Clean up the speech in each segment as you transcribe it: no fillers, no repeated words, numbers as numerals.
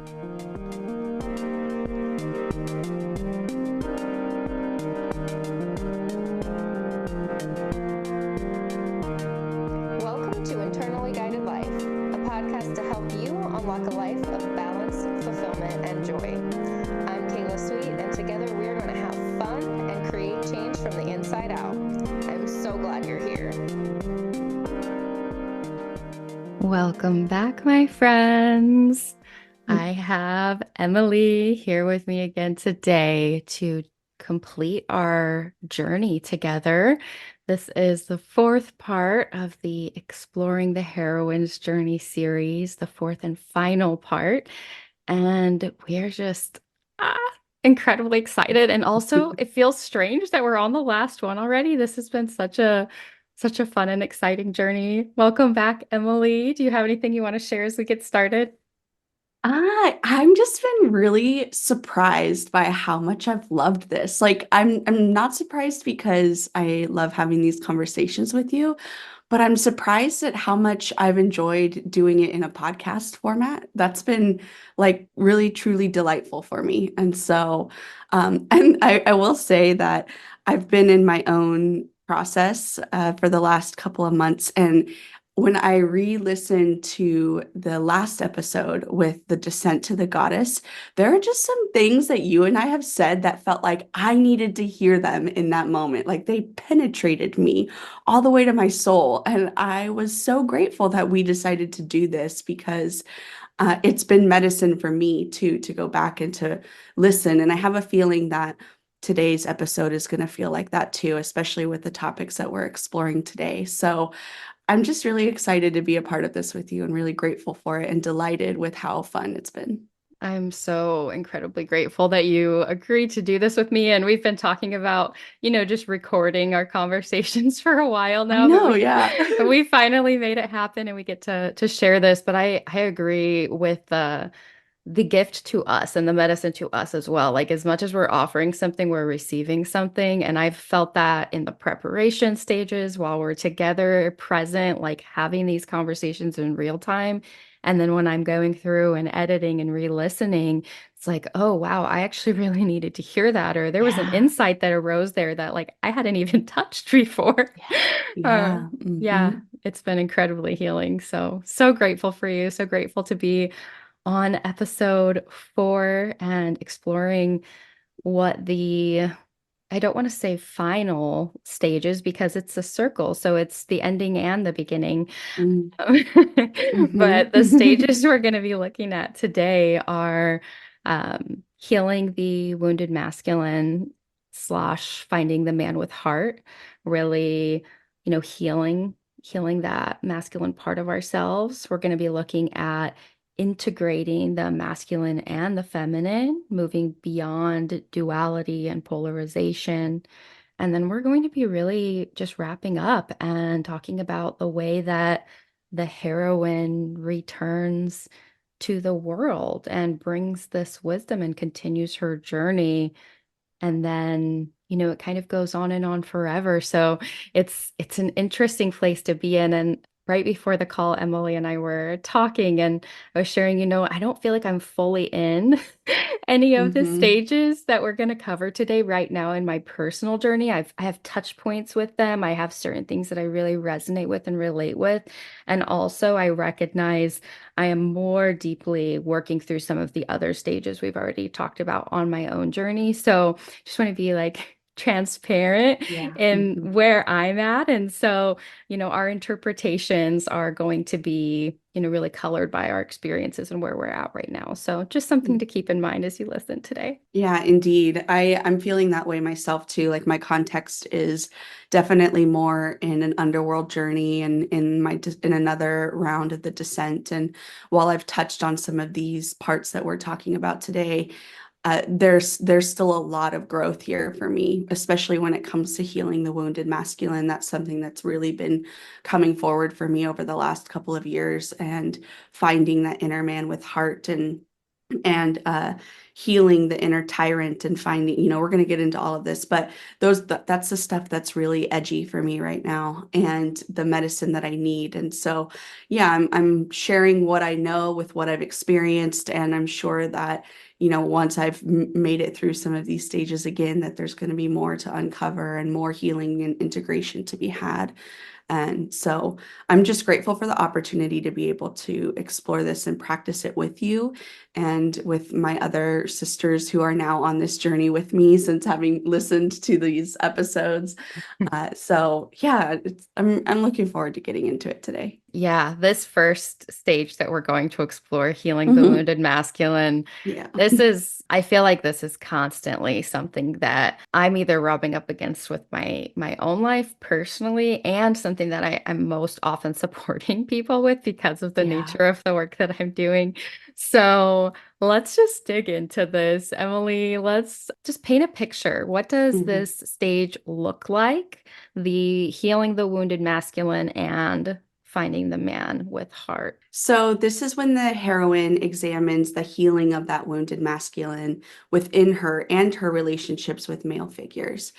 Welcome to Internally Guided Life, a podcast to help you unlock a life of balance, fulfillment, and joy. I'm Kayla Sweet, and together we're going to have fun and create change from the inside out. I'm so glad you're here. Welcome back, my friends. I have Emily here with me again today to complete our journey together. This is the fourth part of the Exploring the Heroine's Journey series, the fourth and final part. And we are just incredibly excited. And also, it feels strange that we're on the last one already. This has been such a fun and exciting journey. Welcome back, Emily. Do you have anything you want to share as we get started? I'm just been really surprised by how much I've loved this. Like I'm not surprised because I love having these conversations with you, but I'm surprised at how much I've enjoyed doing it in a podcast format. That's been like really truly delightful for me. And so and I will say that I've been in my own process for the last couple of months, and when I re-listened to the last episode with the descent to the goddess, there are just some things that you and I have said that felt like I needed to hear them in that moment. Like they penetrated me all the way to my soul. And I was so grateful that we decided to do this because it's been medicine for me to go back and to listen. And I have a feeling that today's episode is going to feel like that too, especially with the topics that we're exploring today. So I'm just really excited to be a part of this with you and really grateful for it and delighted with how fun it's been. I'm so incredibly grateful that you agreed to do this with me. And we've been talking about, just recording our conversations for a while I now, but know, we yeah. we finally made it happen and we get to share this. But I agree with the gift to us and the medicine to us as well. Like as much as we're offering something, we're receiving something. And I've felt that in the preparation stages while we're together, present, like having these conversations in real time. And then when I'm going through and editing and re-listening, it's like, oh wow, I actually really needed to hear that. Or there was an Yeah. insight that arose there that like I hadn't even touched before. Yeah. Uh, Yeah. yeah, it's been incredibly healing. So grateful for you. So grateful to be on episode 4 and exploring what I don't want to say final stages because it's a circle. So it's the ending and the beginning. Mm, But the mhm. stages we're going to be looking at today are healing the wounded masculine slash finding the man with heart, really, healing that masculine part of ourselves. We're going to be looking at integrating the masculine and the feminine, moving beyond duality and polarization. And then we're going to be really just wrapping up and talking about the way that the heroine returns to the world and brings this wisdom and continues her journey. And then, it kind of goes on and on forever. So it's an interesting place to be in. And right before the call, Emily and I were talking and I was sharing, I don't feel like I'm fully in any of the Mhm. stages that we're going to cover today right now in my personal journey. I have touch points with them. I have certain things that I really resonate with and relate with. And also I recognize I am more deeply working through some of the other stages we've already talked about on my own journey. So just want to be like transparent Yeah. in Mhm. where I'm at. And so, our interpretations are going to be, really colored by our experiences and where we're at right now. So just something to keep in mind as you listen today. Yeah, indeed. I'm feeling that way myself too. Like my context is definitely more in an underworld journey and in another round of the descent. And while I've touched on some of these parts that we're talking about today, there's still a lot of growth here for me, especially when it comes to healing the wounded masculine. That's something that's really been coming forward for me over the last couple of years and finding that inner man with heart and and healing the inner tyrant and finding, we're going to get into all of this, but that's the stuff that's really edgy for me right now and the medicine that I need. And so, yeah, I'm sharing what I know with what I've experienced. And I'm sure that, once I've made it through some of these stages again, that there's going to be more to uncover and more healing and integration to be had. And so I'm just grateful for the opportunity to be able to explore this and practice it with you and with my other sisters who are now on this journey with me since having listened to these episodes. So yeah, I'm looking forward to getting into it today. Yeah, this first stage that we're going to explore, healing the Mhm. wounded masculine, Yeah. I feel like this is constantly something that I'm either rubbing up against with my own life personally, and something that I'm most often supporting people with because of the Yeah. nature of the work that I'm doing. So let's just dig into this. Emily, let's just paint a picture. What does Mhm. this stage look like? The healing the wounded masculine and finding the man with heart. So this is when the heroine examines the healing of that wounded masculine within her and her relationships with male figures.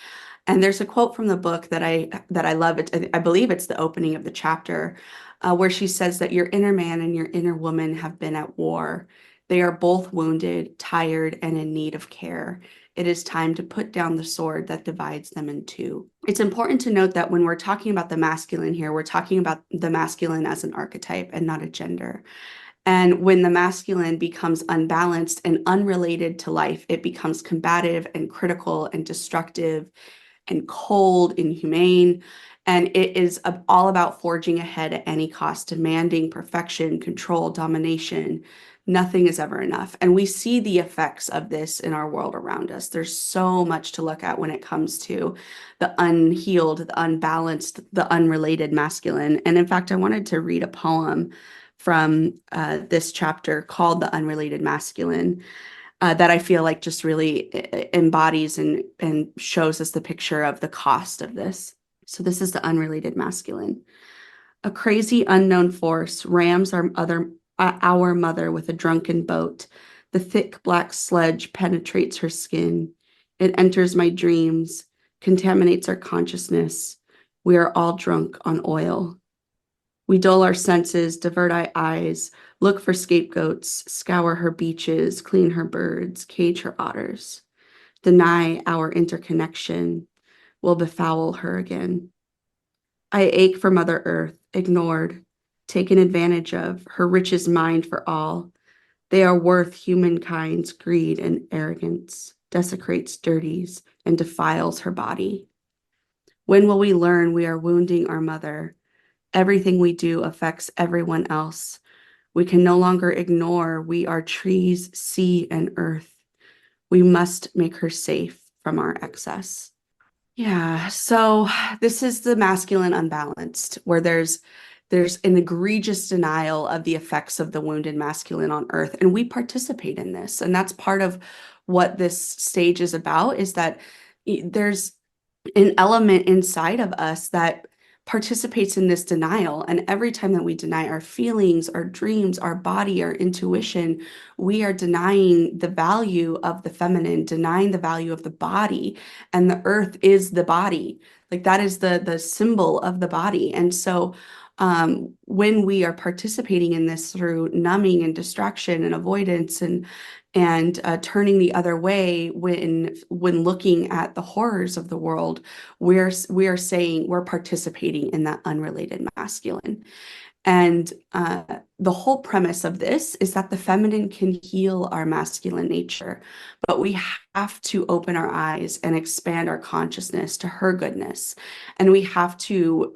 And there's a quote from the book that I love. I believe it's the opening of the chapter, where she says that your inner man and your inner woman have been at war. They are both wounded, tired, and in need of care. It is time to put down the sword that divides them in two. It's important to note that when we're talking about the masculine here, we're talking about the masculine as an archetype and not a gender. And when the masculine becomes unbalanced and unrelated to life, it becomes combative and critical and destructive and cold, inhumane. And it is all about forging ahead at any cost, demanding perfection, control, domination. Nothing is ever enough. And we see the effects of this in our world around us. There's so much to look at when it comes to the unhealed, the unbalanced, the unrelated masculine. And in fact, I wanted to read a poem from this chapter called The Unrelated Masculine that I feel like just really embodies and shows us the picture of the cost of this. So this is the unrelated masculine. A crazy unknown force rams our mother with a drunken boat. The thick black sludge penetrates her skin. It enters my dreams, contaminates our consciousness. We are all drunk on oil. We dull our senses, divert our eyes, look for scapegoats, scour her beaches, clean her birds, cage her otters, deny our interconnection, will befoul her again. I ache for Mother Earth, ignored, taken advantage of, her riches mined for all. They are worth humankind's greed and arrogance, desecrates, dirties, and defiles her body. When will we learn we are wounding our mother? Everything we do affects everyone else. We can no longer ignore we are trees, sea, and earth. We must make her safe from our excess. Yeah, so this is the masculine unbalanced, where there's an egregious denial of the effects of the wounded masculine on earth, and we participate in this. And that's part of what this stage is about, is that there's an element inside of us that participates in this denial. And every time that we deny our feelings, our dreams, our body, our intuition, we are denying the value of the feminine, denying the value of the body. And the earth is the body. Like that is the symbol of the body. And so when we are participating in this through numbing and distraction and avoidance and turning the other way when looking at the horrors of the world, we are saying we're participating in that unrelated masculine. And the whole premise of this is that the feminine can heal our masculine nature, but we have to open our eyes and expand our consciousness to her goodness. And we have to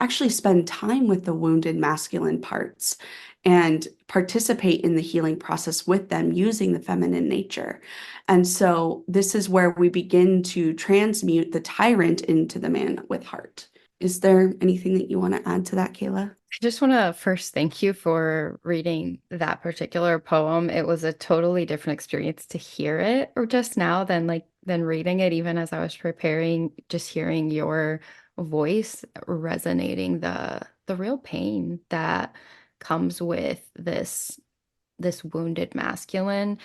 actually spend time with the wounded masculine parts and participate in the healing process with them using the feminine nature. And so this is where we begin to transmute the tyrant into the man with heart. Is there anything that you want to add to that, Kayla? I just want to first thank you for reading that particular poem. It was a totally different experience to hear it or just now than reading it, even as I was preparing, just hearing your voice resonating the real pain that comes with this this wounded masculine.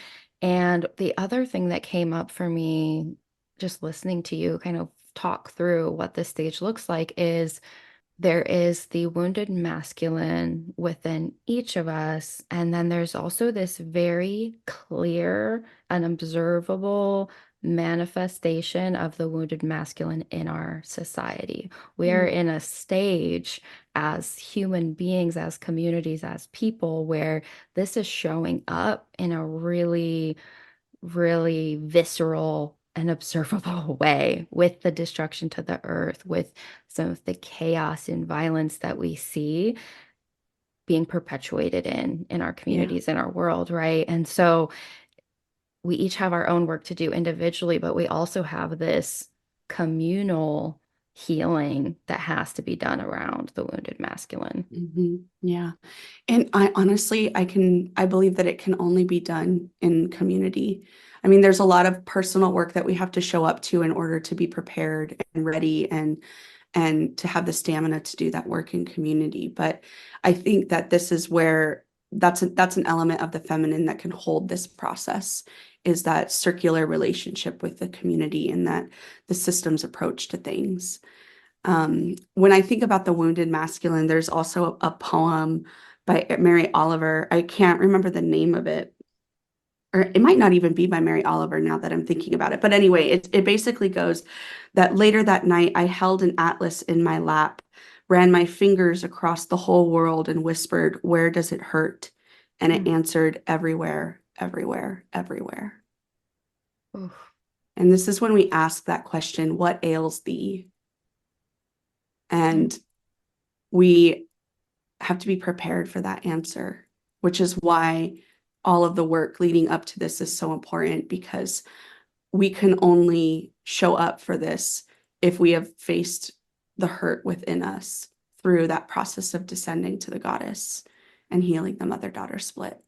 And the other thing that came up for me, just listening to you kind of talk through what this stage looks like, is there is the wounded masculine within each of us. And then there's also this very clear and observable manifestation of the wounded masculine in our society. We are Mm. in a stage as human beings, as communities, as people, where this is showing up in a really really visceral and observable way with the destruction to the earth, with some of the chaos and violence that we see being perpetuated in our Yeah. communities, in our world, right? And so we each have our own work to do individually, but we also have this communal healing that has to be done around the wounded masculine. Yeah. And I honestly, I believe that it can only be done in community. I mean, there's a lot of personal work that we have to show up to in order to be prepared and ready and to have the stamina to do that work in community. But I think that this is where that's an element of the feminine that can hold this process, is that circular relationship with the community and that the systems approach to things. When I think about the wounded masculine, there's also a poem by Mary Oliver. I can't remember the name of it, or it might not even be by Mary Oliver now that I'm thinking about it. But anyway, it basically goes that later that night, I held an atlas in my lap, ran my fingers across the whole world and whispered, "Where does it hurt?" And it Mm. answered, "Everywhere, everywhere, everywhere." Oof. And this is when we ask that question, "What ails thee?" Mm. And we have to be prepared for that answer, which is why all of the work leading up to this is so important, because we can only show up for this if we have faced the hurt within us through that process of descending to the goddess and healing the mother-daughter split.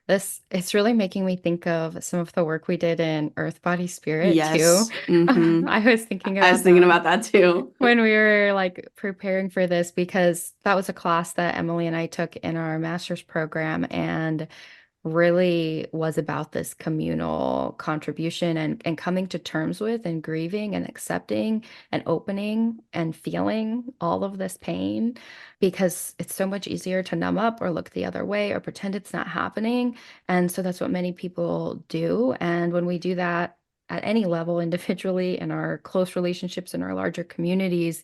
This it's really making me think of some of the work we did in Earth Body Spirit too. Yes. I was thinking I was about thinking that about that too. when we were like preparing for this because that was a class that Emily and I took in our master's program, and really was about this communal contribution and coming to terms with and grieving and accepting and opening and feeling all of this pain, because it's so much easier to numb up or look the other way or pretend it's not happening. And so that's what many people do. And when we do that at any level, individually, in our close relationships, in our larger communities,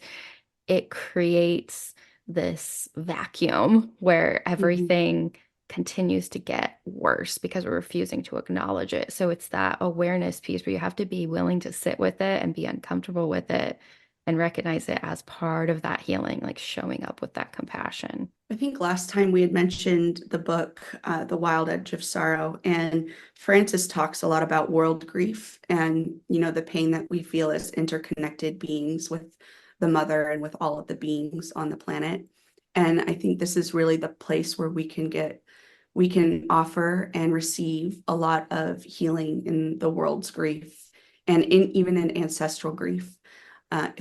it creates this vacuum where Mhm. everything continues to get worse because we're refusing to acknowledge it. So it's that awareness piece where you have to be willing to sit with it and be uncomfortable with it and recognize it as part of that healing, like showing up with that compassion. I think last time we had mentioned the book, The Wild Edge of Sorrow, and Frances talks a lot about world grief and, the pain that we feel as interconnected beings with the mother and with all of the beings on the planet. And I think this is really the place where we can offer and receive a lot of healing in the world's grief and even in ancestral grief,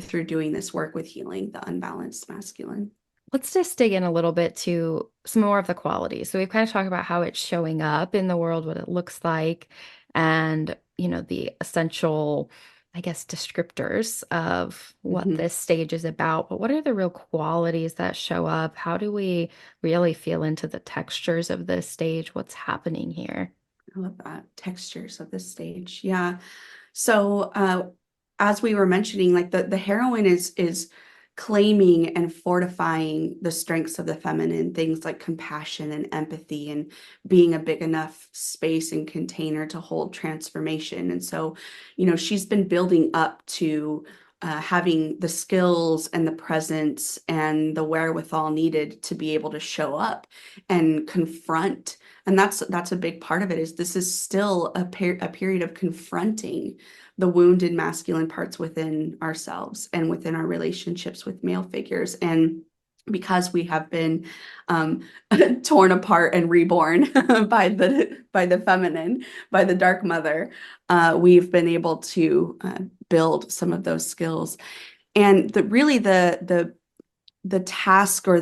through doing this work with healing the unbalanced masculine. Let's just dig in a little bit to some more of the qualities. So we've kind of talked about how it's showing up in the world, what it looks like, and, the essential, I guess, descriptors of what Mhm. this stage is about. But what are the real qualities that show up? How do we really feel into the textures of this stage? What's happening here? I love that. Textures of the stage. Yeah. So as we were mentioning, like the heroine is claiming and fortifying the strengths of the feminine, things like compassion and empathy and being a big enough space and container to hold transformation. And so, she's been building up to having the skills and the presence and the wherewithal needed to be able to show up and confront. And that's a big part of it, is this is still a period of confronting the wounded masculine parts within ourselves and within our relationships with male figures. And because we have been um, torn apart and reborn by the feminine, by the dark mother, we've been able to build some of those skills. And really the task or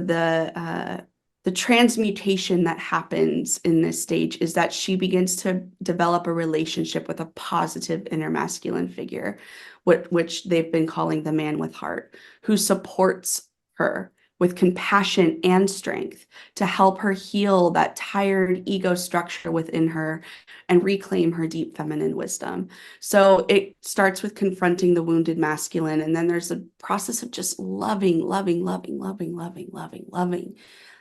the transmutation that happens in this stage is that she begins to develop a relationship with a positive inner masculine figure, which they've been calling the man with heart, who supports her with compassion and strength to help her heal that tired ego structure within her and reclaim her deep feminine wisdom. So it starts with confronting the wounded masculine, and then there's a process of just loving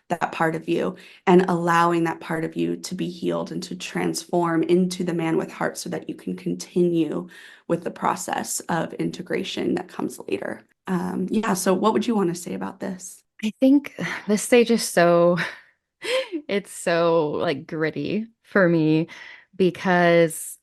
that part of you and allowing that part of you to be healed and to transform into the man with heart so that you can continue with the process of integration that comes later. Yeah, so what would you want to say about this? I think this stage is so, it's so like gritty for me because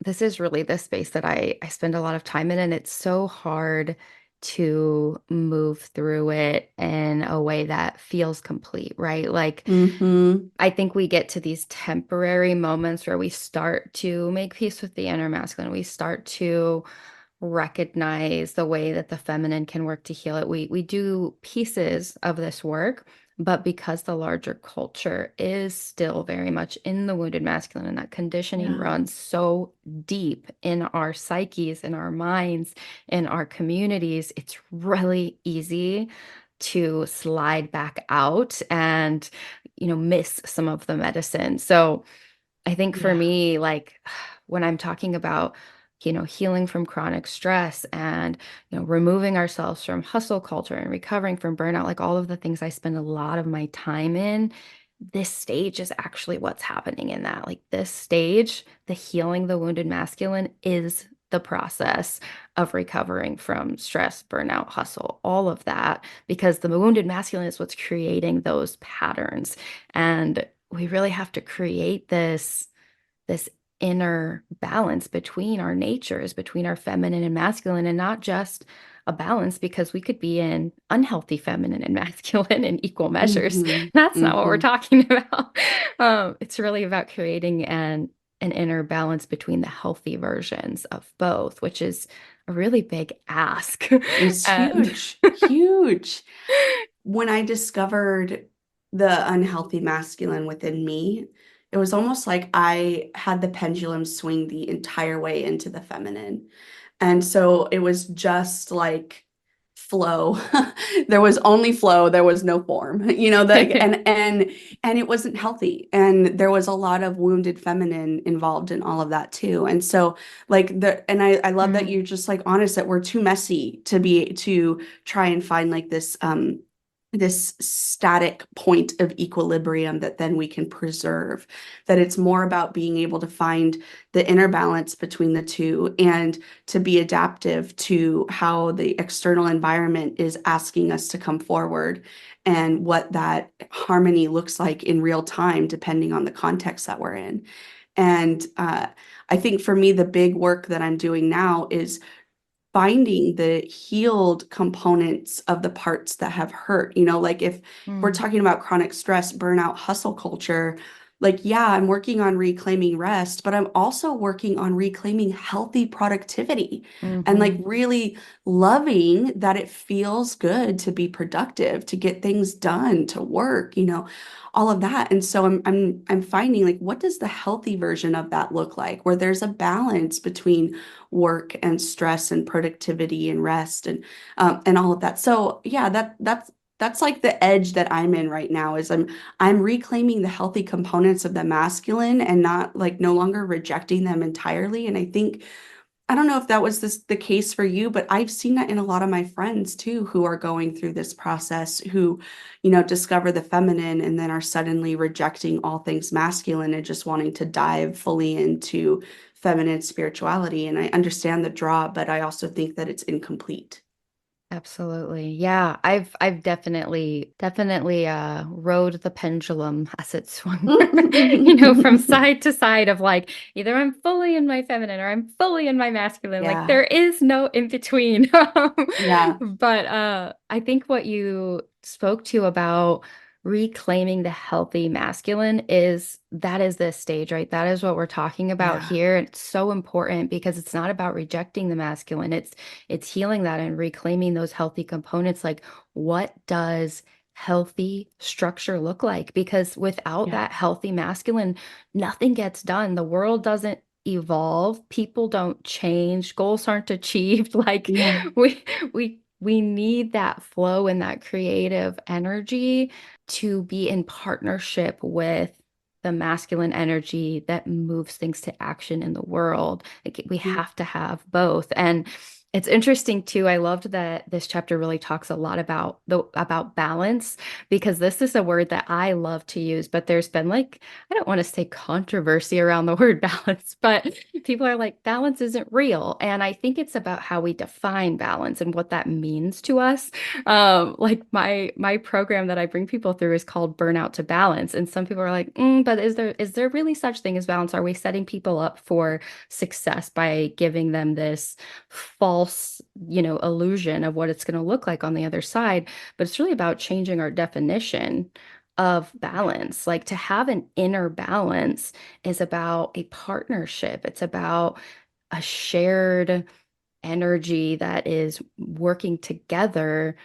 this is really the space that I spend a lot of time in, and it's so hard to move through it in a way that feels complete, right? Like, Mm-hmm. I think we get to these temporary moments where we start to make peace with the inner masculine. We start to recognize the way that the feminine can work to heal it. We do pieces of this work, but because the larger culture is still very much in the wounded masculine and that conditioning Yeah. runs so deep in our psyches, in our minds, in our communities, it's really easy to slide back out and, miss some of the medicine. So I think for Yeah. me, like when I'm talking about, healing from chronic stress and, removing ourselves from hustle culture and recovering from burnout, like all of the things I spend a lot of my time in, this stage is actually what's happening in that. Like this stage, the healing the wounded masculine is the process of recovering from stress, burnout, hustle, all of that, because the wounded masculine is what's creating those patterns. And we really have to create this inner balance between our natures, between our feminine and masculine, and not just a balance because we could be in unhealthy feminine and masculine in equal measures. Mm-hmm. That's not what we're Mm-hmm. talking about. It's really about creating an inner balance between the healthy versions of both, which is a really big ask. It's And huge, huge. When I discovered the unhealthy masculine within me, it was almost like I had the pendulum swing the entire way into the feminine. And so it was just like flow. There was only flow, there was no form. And it wasn't healthy. And there was a lot of wounded feminine involved in all of that too. And so I love that Mm, you're just like honest that we're too messy to try and find like this static point of equilibrium that then we can preserve, that it's more about being able to find the inner balance between the two and to be adaptive to how the external environment is asking us to come forward and what that harmony looks like in real time, depending on the context that we're in. And I think for me, the big work that I'm doing now is finding the healed components of the parts that have hurt. Like if we're mm, talking about chronic stress, burnout, hustle culture, like, yeah, I'm working on reclaiming rest, but I'm also working on reclaiming healthy productivity and like mhm. really loving that it feels good to be productive, to get things done, to work, all of that. And so I'm finding like what does the healthy version of that look like where there's a balance between work and stress and productivity and rest and all of that. So yeah, that's like the edge that I'm in right now is I'm reclaiming the healthy components of the masculine and not like no longer rejecting them entirely. And I think I don't know if that was the case for you, but I've seen that in a lot of my friends too, who are going through this process, who, discover the feminine and then are suddenly rejecting all things masculine and just wanting to dive fully into feminine spirituality. And I understand the draw, but I also think that it's incomplete. Absolutely. Yeah, I've definitely rode the pendulum as it swung, from side to side of like either I'm fully in my feminine or I'm fully in my masculine. Like Yeah. there is no in between. Yeah. But I think what you spoke to about reclaiming the healthy masculine is this stage, right? That is what we're talking about Yeah. here. It's so important because it's not about rejecting the masculine. It's healing that and reclaiming those healthy components. Like, what does healthy structure look like? Because without Yeah. that healthy masculine, nothing gets done. The world doesn't evolve, people don't change, goals aren't achieved. Like Yeah. we need that flow and that creative energy to be in partnership with the masculine energy that moves things to action in the world. Like we Mhm. have to have both. And it's interesting too. I loved that this chapter really talks a lot about the about balance because this is a word that I love to use, but there's been like, I don't want to say controversy around the word balance, but people are like, balance isn't real. And I think it's about how we define balance and what that means to us. Like my program that I bring people through is called Burnout to Balance. And some people are like, but is there really such thing as balance? Are we setting people up for success by giving them this false, illusion of what it's going to look like on the other side? But it's really about changing our definition of balance. Like to have an inner balance is about a partnership. It's about a shared energy that is working together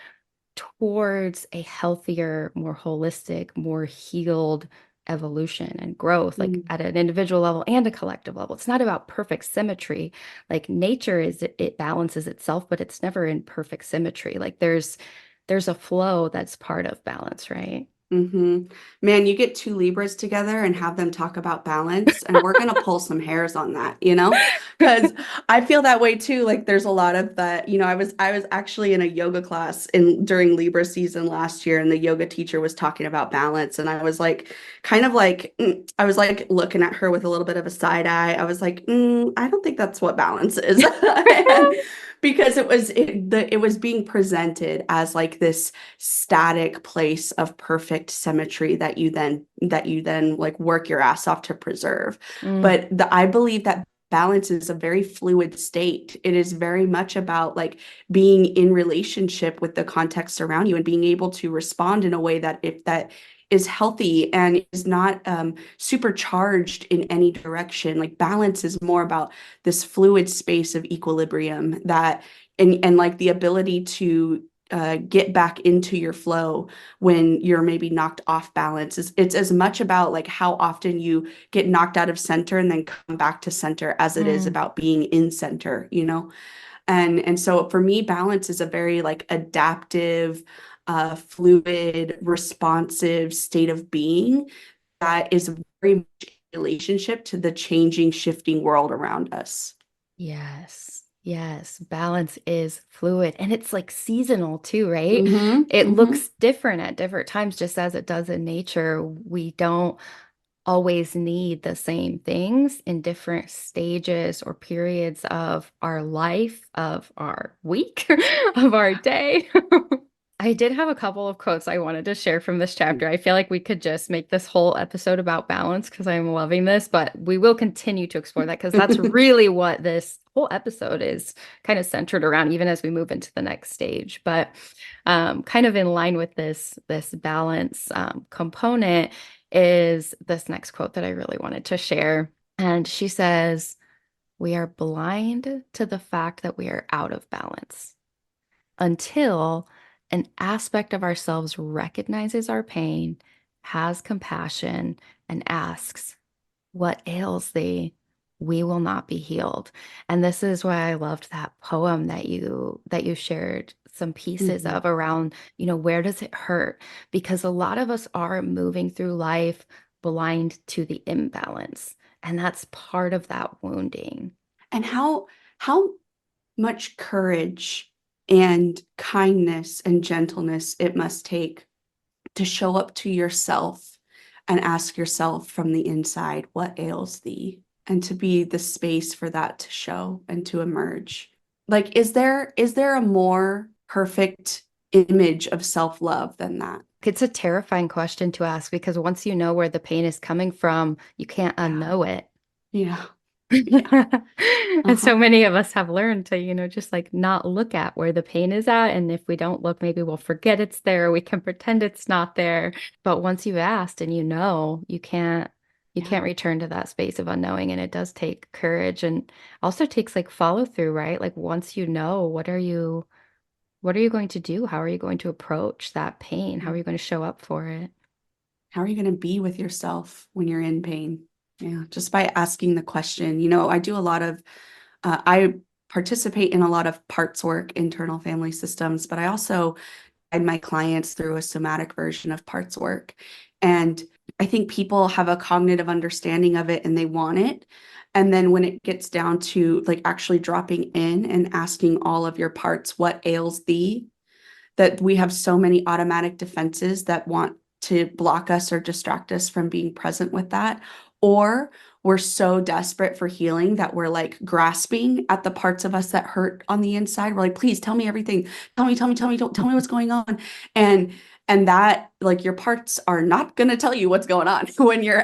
towards a healthier, more holistic, more healed evolution and growth, like Mm. at an individual level and a collective level. It's not about perfect symmetry. Like nature is it balances itself, but it's never in perfect symmetry. Like there's a flow that's part of balance, right? Hmm. Man, you get two Libras together and have them talk about balance, and we're gonna pull some hairs on that, you know? Because I feel that way too. Like there's a lot of that, I was actually in a yoga class in during Libra season last year, and the yoga teacher was talking about balance, and I was like, kind of like, I was like looking at her with a little bit of a side eye. I was like, I don't think that's what balance is. And because it was being presented as like this static place of perfect symmetry that you then like work your ass off to preserve. Mm, But I believe that balance is a very fluid state. It is very much about like being in relationship with the context around you and being able to respond in a way that if that is healthy and is not supercharged in any direction. Like balance is more about this fluid space of equilibrium that and like the ability to get back into your flow when you're maybe knocked off balance. It's as much about like how often you get knocked out of center and then come back to center as it is mm. about being in center, you know? And so for me, balance is a very like adaptive, fluid, responsive state of being that is very much in relationship to the changing, shifting world around us. Yes. Yes. Balance is fluid and it's like seasonal too, right? Mm-hmm. It Mm-hmm. looks different at different times, just as it does in nature. We don't always need the same things in different stages or periods of our life, of our week, of our day. I did have a couple of quotes I wanted to share from this chapter. I feel like we could just make this whole episode about balance because I'm loving this, but we will continue to explore that because that's really what this whole episode is kind of centered around, even as we move into the next stage. But kind of in line with this balance component is this next quote that I really wanted to share. And she says, "We are blind to the fact that we are out of balance until an aspect of ourselves recognizes our pain, has compassion, and asks, 'What ails thee?' We will not be healed." And this is why I loved that poem that you shared some pieces Mhm. of around, where does it hurt? Because a lot of us are moving through life blind to the imbalance, and that's part of that wounding. And how much courage and kindness and gentleness it must take to show up to yourself and ask yourself from the inside, what ails thee? And to be the space for that to show and to emerge. Like, is there a more perfect image of self-love than that? It's a terrifying question to ask because once you know where the pain is coming from, you can't Yeah. unknow it. Yeah. Yeah. And so Uh-huh. many of us have learned to, just like not look at where the pain is at. And if we don't look, maybe we'll forget it's there. We can pretend it's not there. But once you've asked and you can't Yeah. return to that space of unknowing. And it does take courage and also takes like follow through, right? Like once you know, what are you What are you going to do? How are you going to approach that pain? How are you going to show up for it? How are you going to be with yourself when you're in pain? Yeah, just by asking the question. I do a lot of, I participate in a lot of parts work, internal family systems, but I also guide my clients through a somatic version of parts work. And I think people have a cognitive understanding of it and they want it. And then when it gets down to like actually dropping in and asking all of your parts, what ails thee? That we have so many automatic defenses that want to block us or distract us from being present with that. Or we're so desperate for healing that we're like grasping at the parts of us that hurt on the inside. We're like, please tell me everything. Tell me, don't tell me what's going on. And that like your parts are not going to tell you what's going on when you're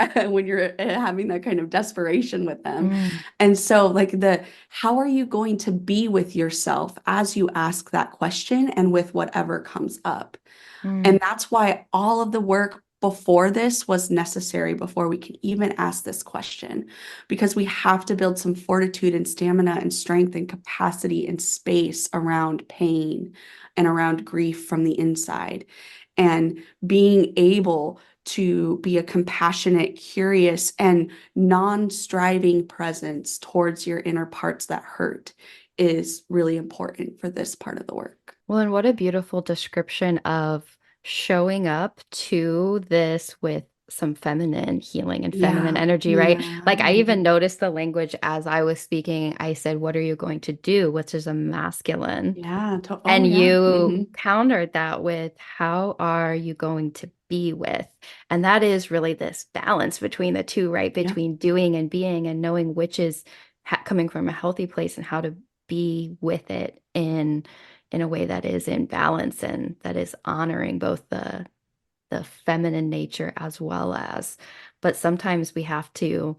having that kind of desperation with them. Mm, And so like the how are you going to be with yourself as you ask that question and with whatever comes up? And mm, that's why all of the work before this was necessary before we can even ask this question, because we have to build some fortitude and stamina and strength and capacity and space around pain and around grief from the inside. And being able to be a compassionate, curious, and non striving presence towards your inner parts that hurt is really important for this part of the work. well, and what a beautiful description of showing up to this with some feminine healing and feminine Yeah, energy, right? yeah. Like I even noticed the language as I was speaking. I said, "What are you going to do?" Which is a masculine. Yeah. Oh, And yeah. you countered that with how are you going to be with? And that is really this balance between the two, right? Yeah. Between doing and being and knowing which is coming from a healthy place and how to be with it in a way that is in balance and that is honoring both the feminine nature as well as, but sometimes we have to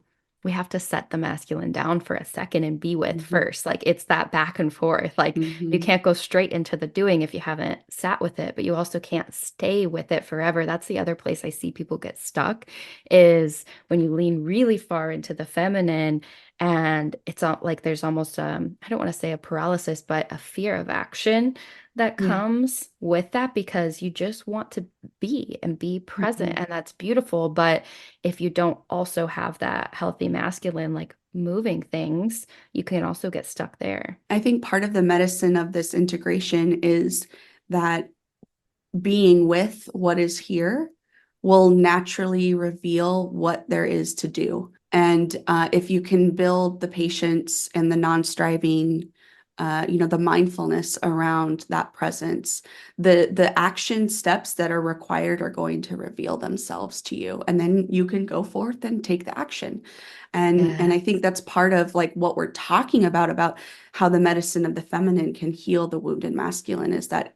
set the masculine down for a second and be with Hmm. first. Like it's that back and forth. Like you Hmm. can't go straight into the doing if you haven't sat with it, but you also can't stay with it forever. That's the other place I see people get stuck is when you lean really far into the feminine and it's like there's almost I don't want to say a paralysis, but a fear of action that Yeah. comes with that because you just want to be and be present. Hmm. And that's beautiful. But if you don't also have that healthy masculine, like moving things, you can also get stuck there. I think part of the medicine of this integration is that being with what is here will naturally reveal what there is to do. And if you can build the patience and the non-striving, the mindfulness around that presence, the action steps that are required are going to reveal themselves to you, and then you can go forth and take the action. And Yeah. I think that's part of like what we're talking about how the medicine of the feminine can heal the wounded masculine is that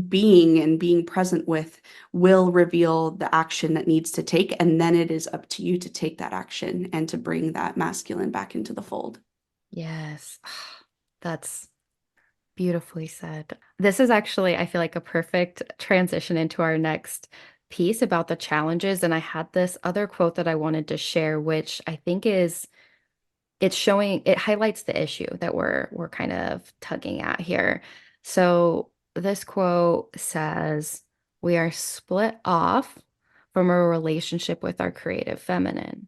being and being present with will reveal the action that needs to take. And then it is up to you to take that action and to bring that masculine back into the fold. Yes. That's beautifully said. This is actually, I feel like, a perfect transition into our next piece about the challenges. And I had this other quote that I wanted to share, which I think is it highlights the issue that we're kind of tugging at here. So this quote says, "We are split off from a relationship with our creative feminine.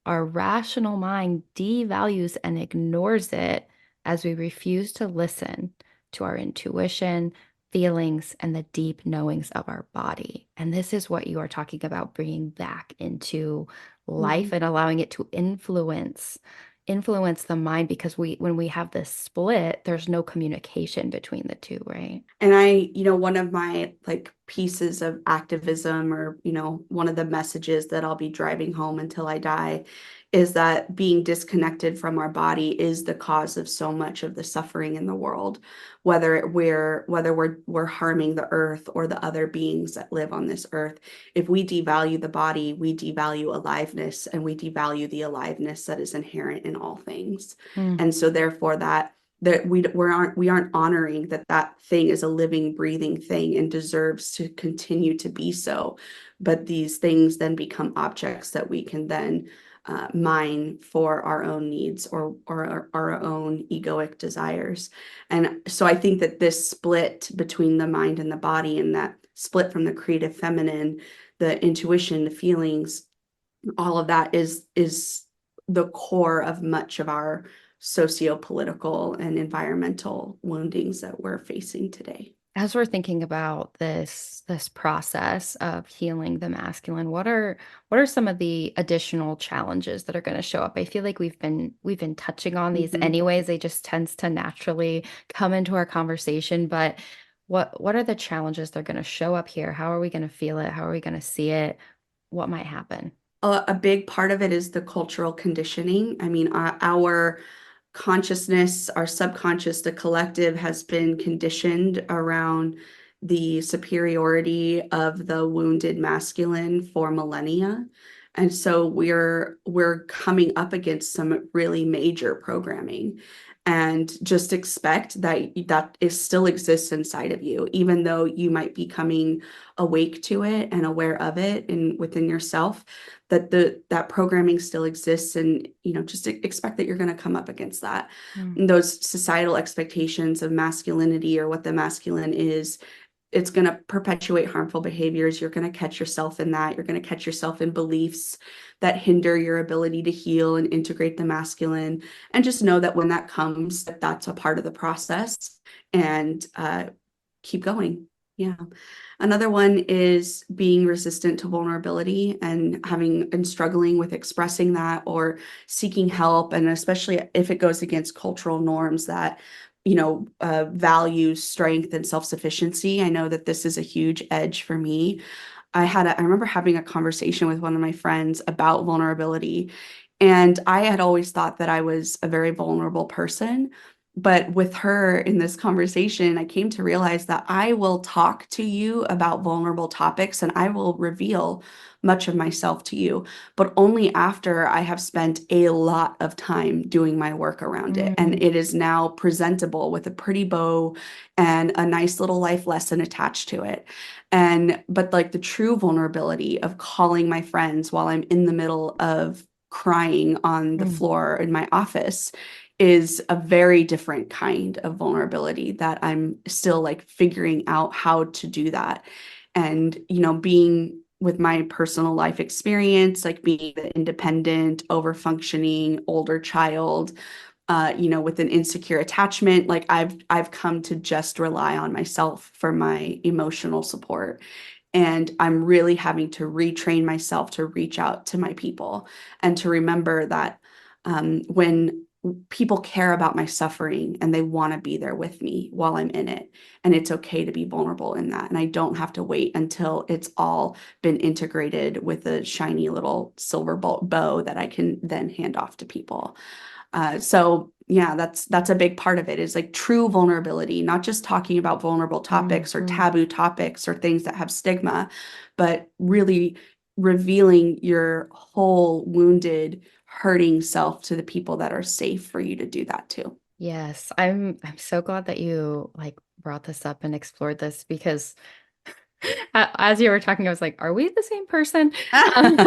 Our rational mind devalues and ignores it as we refuse to listen to our intuition, feelings, and the deep knowings of our body." And this is what you are talking about bringing back into life Mhm. and allowing it to influence the mind because when we have this split, there's no communication between the two, right? And one of my like pieces of activism or, one of the messages that I'll be driving home until I die is that being disconnected from our body is the cause of so much of the suffering in the world, whether we're harming the earth or the other beings that live on this earth. If we devalue the body, we devalue aliveness and we devalue the aliveness that is inherent in all things. Mm, And so therefore we aren't honoring that thing is a living, breathing thing and deserves to continue to be so. But these things then become objects that we can then mine for our own needs or our own egoic desires. And so I think that this split between the mind and the body, and that split from the creative feminine, the intuition, the feelings, all of that is the core of much of our socio-political and environmental woundings that we're facing today. As we're thinking about this process of healing the masculine, what are some of the additional challenges that are going to show up? I feel like we've been touching on these Mhm. anyways. They just tends to naturally come into our conversation, but what are the challenges that are going to show up here? How are we going to feel it? How are we going to see it? What might happen? A big part of it is the cultural conditioning. I mean, our consciousness, our subconscious, the collective has been conditioned around the superiority of the wounded masculine for millennia. And so we're coming up against some really major programming. And just expect that that is still exists inside of you, even though you might be coming awake to it and aware of it and within yourself, that that programming still exists. And just expect that you're going to come up against that. Mm, And those societal expectations of masculinity, or what the masculine is, it's going to perpetuate harmful behaviors. You're going to catch yourself in that. You're going to catch yourself in beliefs that hinder your ability to heal and integrate the masculine. And just know that when that comes, that that's a part of the process. And keep going. Yeah. Another one is being resistant to vulnerability and having and struggling with expressing that or seeking help. And especially if it goes against cultural norms that, value strength and self-sufficiency. I know that this is a huge edge for me. I remember having a conversation with one of my friends about vulnerability. And I had always thought that I was a very vulnerable person. But with her in this conversation, I came to realize that I will talk to you about vulnerable topics and I will reveal much of myself to you, but only after I have spent a lot of time doing my work around it. And mm, it is now presentable with a pretty bow and a nice little life lesson attached to it. But like the true vulnerability of calling my friends while I'm in the middle of crying on the mm. floor in my office is a very different kind of vulnerability that I'm still like figuring out how to do that. And, being with my personal life experience, like being the independent, over functioning older child, with an insecure attachment, like I've come to just rely on myself for my emotional support. And I'm really having to retrain myself to reach out to my people and to remember that when people care about my suffering and they want to be there with me while I'm in it, and it's okay to be vulnerable in that. And I don't have to wait until it's all been integrated with a shiny little silver bow that I can then hand off to people. So yeah, that's a big part of it, is like true vulnerability, not just talking about vulnerable topics or Mhm. taboo topics or things that have stigma, but really revealing your whole wounded, hurting self to the people that are safe for you to do that too. Yes, I'm so glad that you like brought this up and explored this because as you were talking, I was like, "Are we the same person?" Um,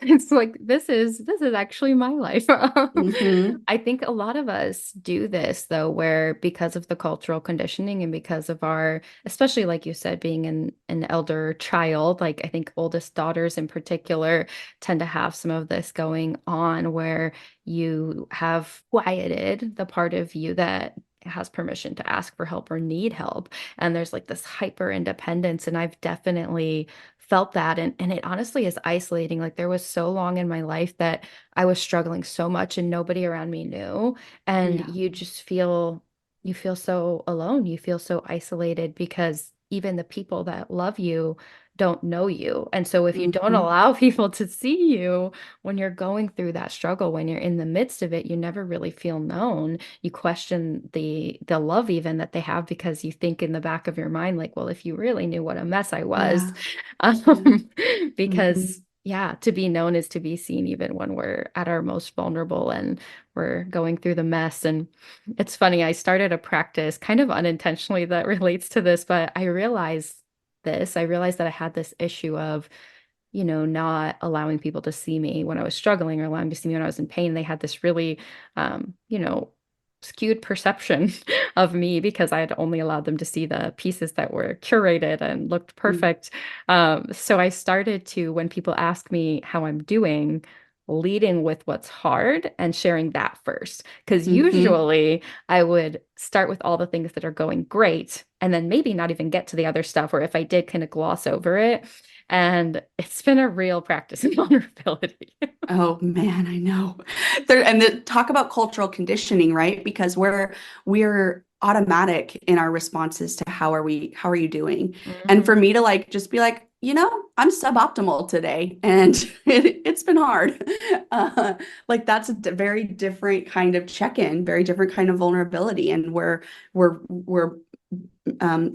it's like this is actually my life. Hmm. I think a lot of us do this though, where because of the cultural conditioning and because of our, especially like you said, being an elder child, like I think oldest daughters in particular tend to have some of this going on where you have quieted the part of you that has permission to ask for help or need help. And there's like this hyper independence. And I've definitely felt that. And it honestly is isolating. Like there was so long in my life that I was struggling so much and nobody around me knew. And Yeah. you feel so alone. You feel so isolated because even the people that love you don't know you. And so if you don't Hmm. allow people to see you when you're going through that struggle, when you're in the midst of it, you never really feel known. You question the love even that they have because you think in the back of your mind, like, well, if you really knew what a mess I was, Yeah. Yeah. um, Hmm. because yeah, to be known is to be seen even when we're at our most vulnerable and we're going through the mess. And it's funny, I started a practice kind of unintentionally that relates to this, but I realized that I had this issue of not allowing people to see me when I was struggling or allowing to see me when I was in pain. They had this really, skewed perception of me because I had only allowed them to see the pieces that were curated and looked Mm. perfect. So I started to, when people ask me how I'm doing, leading with what's hard and sharing that first. Because Hmm. usually I would start with all the things that are going great and then maybe not even get to the other stuff, or if I did, kind of gloss over it. And it's been a real practice in vulnerability. Oh man, I know. Talk about cultural conditioning, right? Because we're automatic in our responses to how are you doing? And Mhm. for me to like just be like, I'm suboptimal today, and it's been hard. Like that's a very different kind of check-in, very different kind of vulnerability, and we're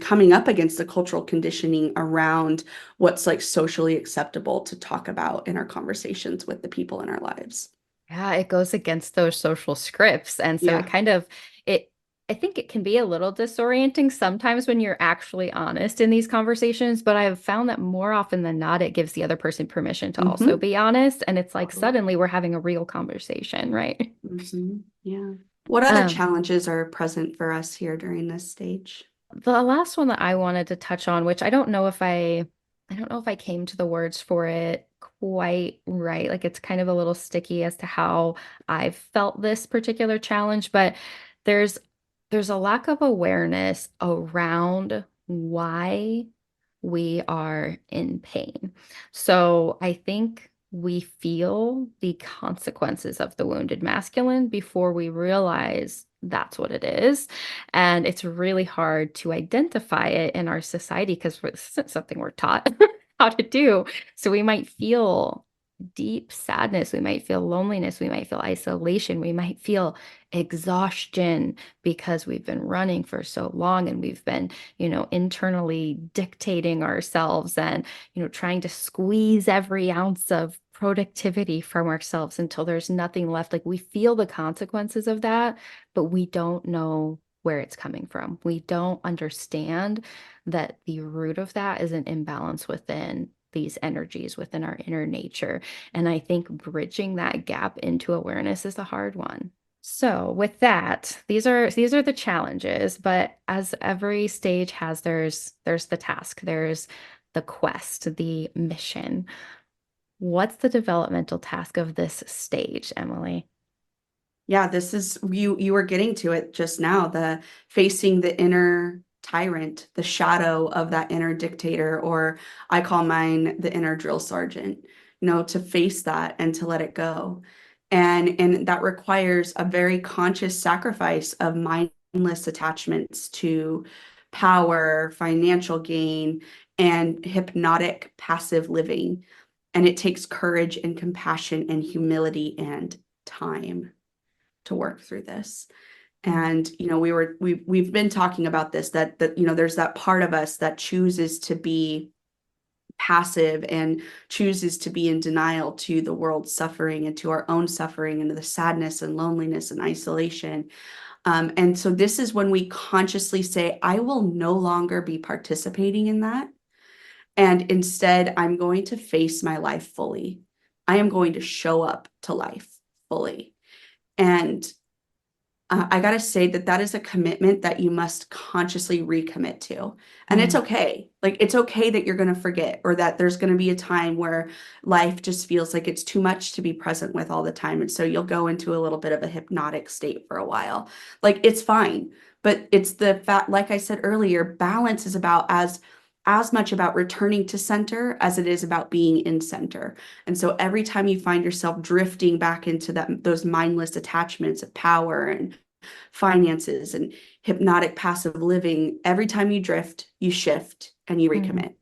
coming up against the cultural conditioning around what's like socially acceptable to talk about in our conversations with the people in our lives. Yeah, it goes against those social scripts. And so it Yeah. kind of it I think it can be a little disorienting sometimes when you're actually honest in these conversations, but I've found that more often than not, it gives the other person permission to also Hmm. be honest. And it's like Totally. suddenly we're having a real conversation, right? Hmm. Yeah. What other Um, challenges are present for us here during this stage? The last one that I wanted to touch on, which I don't know if I came to the words for it quite right. Like it's kind of a little sticky as to how I've felt this particular challenge, but there's there's a lack of awareness around why we are in pain. So I think we feel the consequences of the wounded masculine before we realize that's what it is. And it's really hard to identify it in our society because this isn't something we're taught how to do. So we might feel deep sadness, we might feel loneliness, we might feel isolation, we might feel exhaustion because we've been running for so long and we've been, internally dictating ourselves and, trying to squeeze every ounce of productivity from ourselves until there's nothing left. Like we feel the consequences of that, but we don't know where it's coming from. We don't understand that the root of that is an imbalance within these energies within our inner nature. And I think bridging that gap into awareness is the hard one. So with that, these are the challenges, but as every stage has there's the task, there's the quest, the mission. What's the developmental task of this stage, Emily? Yeah, this is you were getting to it just now, the facing the inner tyrant, the shadow of that inner dictator, or I call mine the inner drill sergeant, to face that and to let it go. And that requires a very conscious sacrifice of mindless attachments to power, financial gain, and hypnotic passive living. And it takes courage and compassion and humility and time to work through this. Mm. And we've been talking about this, that there's that part of us that chooses to be passive and chooses to be in denial to the world's suffering and to our own suffering and to the sadness and loneliness and isolation. And so this is when we consciously say, I will no longer be participating in that. And instead, I'm going to face my life fully. I am going to show up to life fully. And I got to say that is a commitment that you must consciously recommit to. And it's Mm. okay. Like, it's okay that you're going to forget or that there's going to be a time where life just feels like it's too much to be present with all the time. And so you'll go into a little bit of a hypnotic state for a while. Like, it's fine. But it's the fact, like I said earlier, balance is about as much about returning to center as it is about being in center. And so every time you find yourself drifting back into those mindless attachments of power and finances and hypnotic passive living, every time you drift, you shift and you Mm. recommit.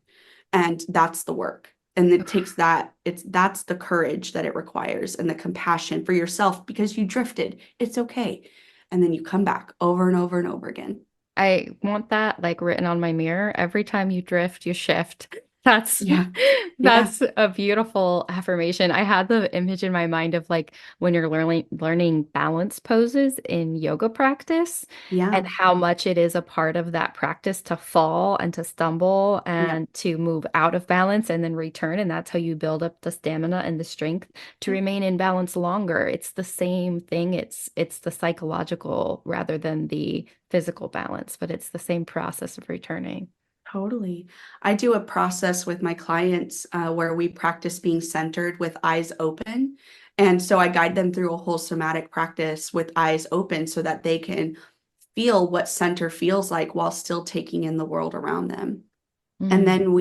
And that's the work. And it takes that's the courage that it requires and the compassion for yourself because you drifted. It's okay. And then you come back over and over and over again. I want that like written on my mirror. Every time you drift, you shift. That's Yeah. Yeah. that's a beautiful affirmation. I had the image in my mind of like when you're learning balance poses in yoga practice and Yeah. how much it is a part of that practice to fall and to stumble Yep. and to move out of balance and then return. And that's how you build up the stamina and the strength to Yep. remain in balance longer. It's the same thing. It's the psychological rather than the physical balance, but it's the same process of returning. Totally. I do a process with my clients where we practice being centered with eyes open. And so I guide them through a whole somatic practice with eyes open so that they can feel what center feels like while still taking in the world around them. And Mm, then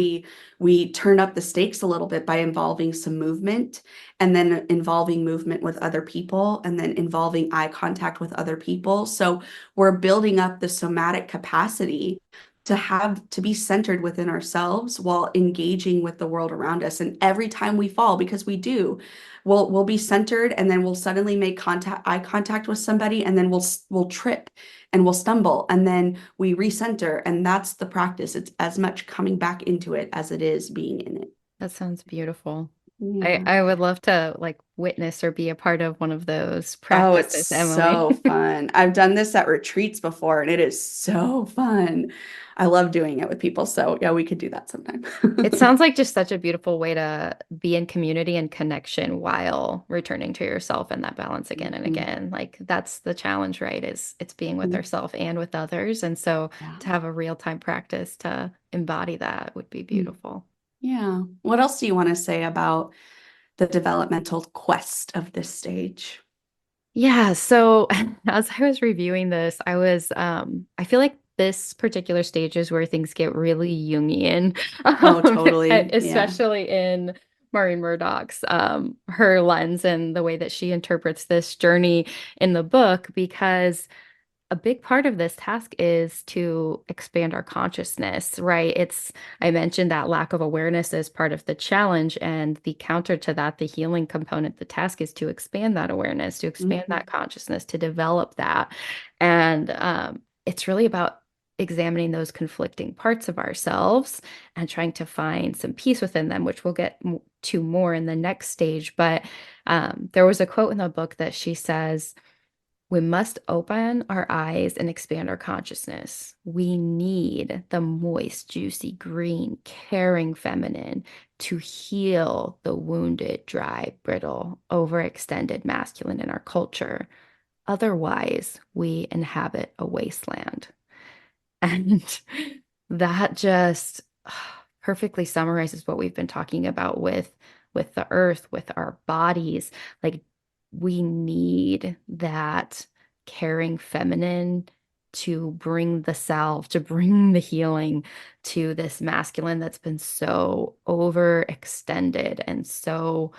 we turn up the stakes a little bit by involving some movement and then involving movement with other people and then involving eye contact with other people. So we're building up the somatic capacity to be centered within ourselves while engaging with the world around us. And every time we fall, because we do, we'll be centered and then we'll suddenly make eye contact with somebody and then we'll trip and we'll stumble and then we recenter, and that's the practice. It's as much coming back into it as it is being in it. that sounds beautiful. I Yeah. I would love to like witness or be a part of one of those Oh, it's practices, Emily. so fun. I've done this at retreats before, and it is so fun. I love doing it with people. So, yeah, we could do that sometime. It sounds like just such a beautiful way to be in community and connection while returning to yourself and that balance again and Mhm. again. Like that's the challenge, right? Is it's being with Mhm. ourselves and with others. And so Yeah. to have a real-time practice to embody that would be Mm. beautiful. Yeah. What else do you want to say about the developmental quest of this stage? Yeah, so as I was reviewing this, I feel like this particular stage is where things get really Jungian, Oh, totally. Yeah. especially in Maureen Murdock's her lens and the way that she interprets this journey in the book, because a big part of this task is to expand our consciousness, right? I mentioned that lack of awareness is part of the challenge, and the counter to that, the healing component, the task is to expand that awareness, to expand Mhm. that consciousness, to develop that. And it's really about examining those conflicting parts of ourselves and trying to find some peace within them, which we'll get to more in the next stage. But there was a quote in the book that she says, we must open our eyes and expand our consciousness. We need the moist, juicy, green, caring feminine to heal the wounded, dry, brittle, overextended masculine in our culture. Otherwise, we inhabit a wasteland. And that just perfectly summarizes what we've been talking about with the earth, with our bodies. Like we need that caring feminine to bring the salve, to bring the healing to this masculine that's been so overextended and so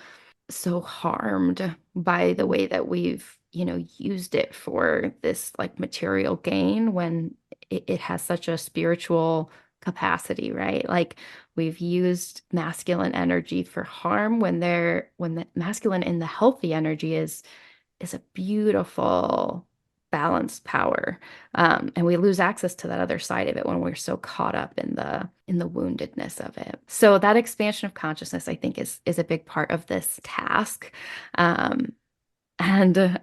harmed by the way that we've, used it for this like material gain when it has such a spiritual capacity, right? Like we've used masculine energy for harm when the masculine in the healthy energy is a beautiful balanced power. And we lose access to that other side of it when we're so caught up in the woundedness of it. So that expansion of consciousness, I think, is a big part of this task. Um, and I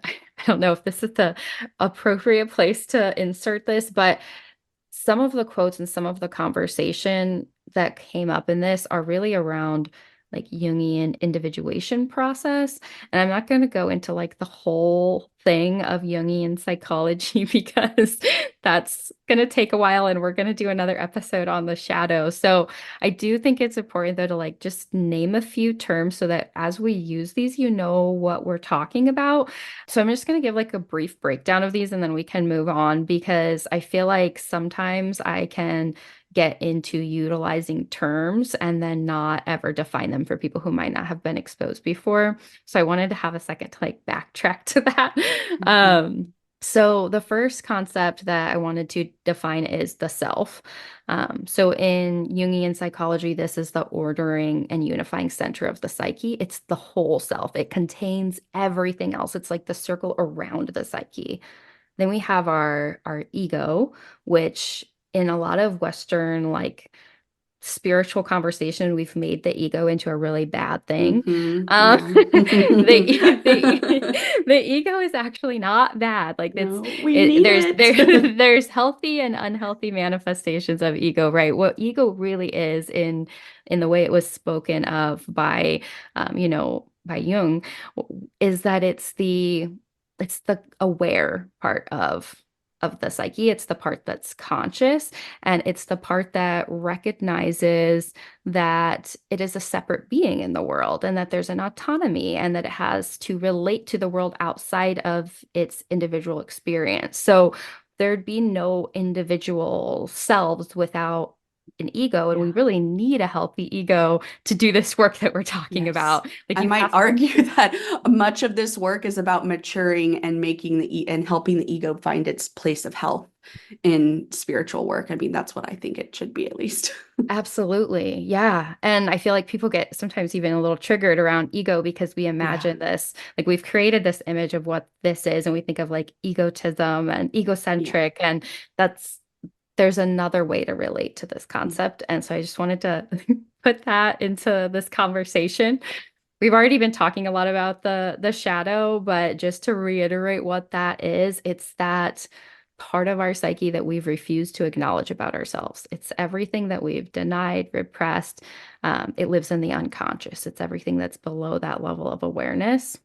don't know if this is the appropriate place to insert this, but some of the quotes and some of the conversation that came up in this are really around like Jungian individuation process. And I'm not going to go into like the whole thing of Jungian psychology because that's going to take a while and we're going to do another episode on the shadow. So I do think it's important though to like just name a few terms so that as we use these, you know what we're talking about. So I'm just going to give like a brief breakdown of these and then we can move on because I feel like sometimes I can get into utilizing terms and then not ever define them for people who might not have been exposed before. So I wanted to have a second to like backtrack to that. Mhm. So the first concept that I wanted to define is the self. So in Jungian psychology, this is the ordering and unifying center of the psyche. It's the whole self. It contains everything else. It's like the circle around the psyche. Then we have our ego, which in a lot of Western like spiritual conversation, we've made the ego into a really bad thing. Yeah. The the ego is actually not bad. Like No, we need it. there's healthy and unhealthy manifestations of ego, right? What ego really is in the way it was spoken of by by Jung is that it's the aware part of the psyche. It's the part that's conscious, and it's the part that recognizes that it is a separate being in the world and that there's an autonomy and that it has to relate to the world outside of its individual experience. So there'd be no individual selves without an ego, and we Yeah. really need a healthy ego to do this work that we're talking Yes. about. Like I you might have to. argue that much of this work is about maturing and making and helping the ego find its place of health in spiritual work. I mean, that's what I think it should be, at least. Absolutely. Yeah. And I feel like people get sometimes even a little triggered around ego because we Yeah. imagine this, like we've created this image of what this is, and we think of like egotism and Yeah. egocentric, and that's there's another way to relate to this concept. And so I just wanted to put that into this conversation. We've already been talking a lot about the shadow, but just to reiterate what that is, it's that part of our psyche that we've refused to acknowledge about ourselves. It's everything that we've denied, repressed. It lives in the unconscious. It's everything that's below that level of awareness.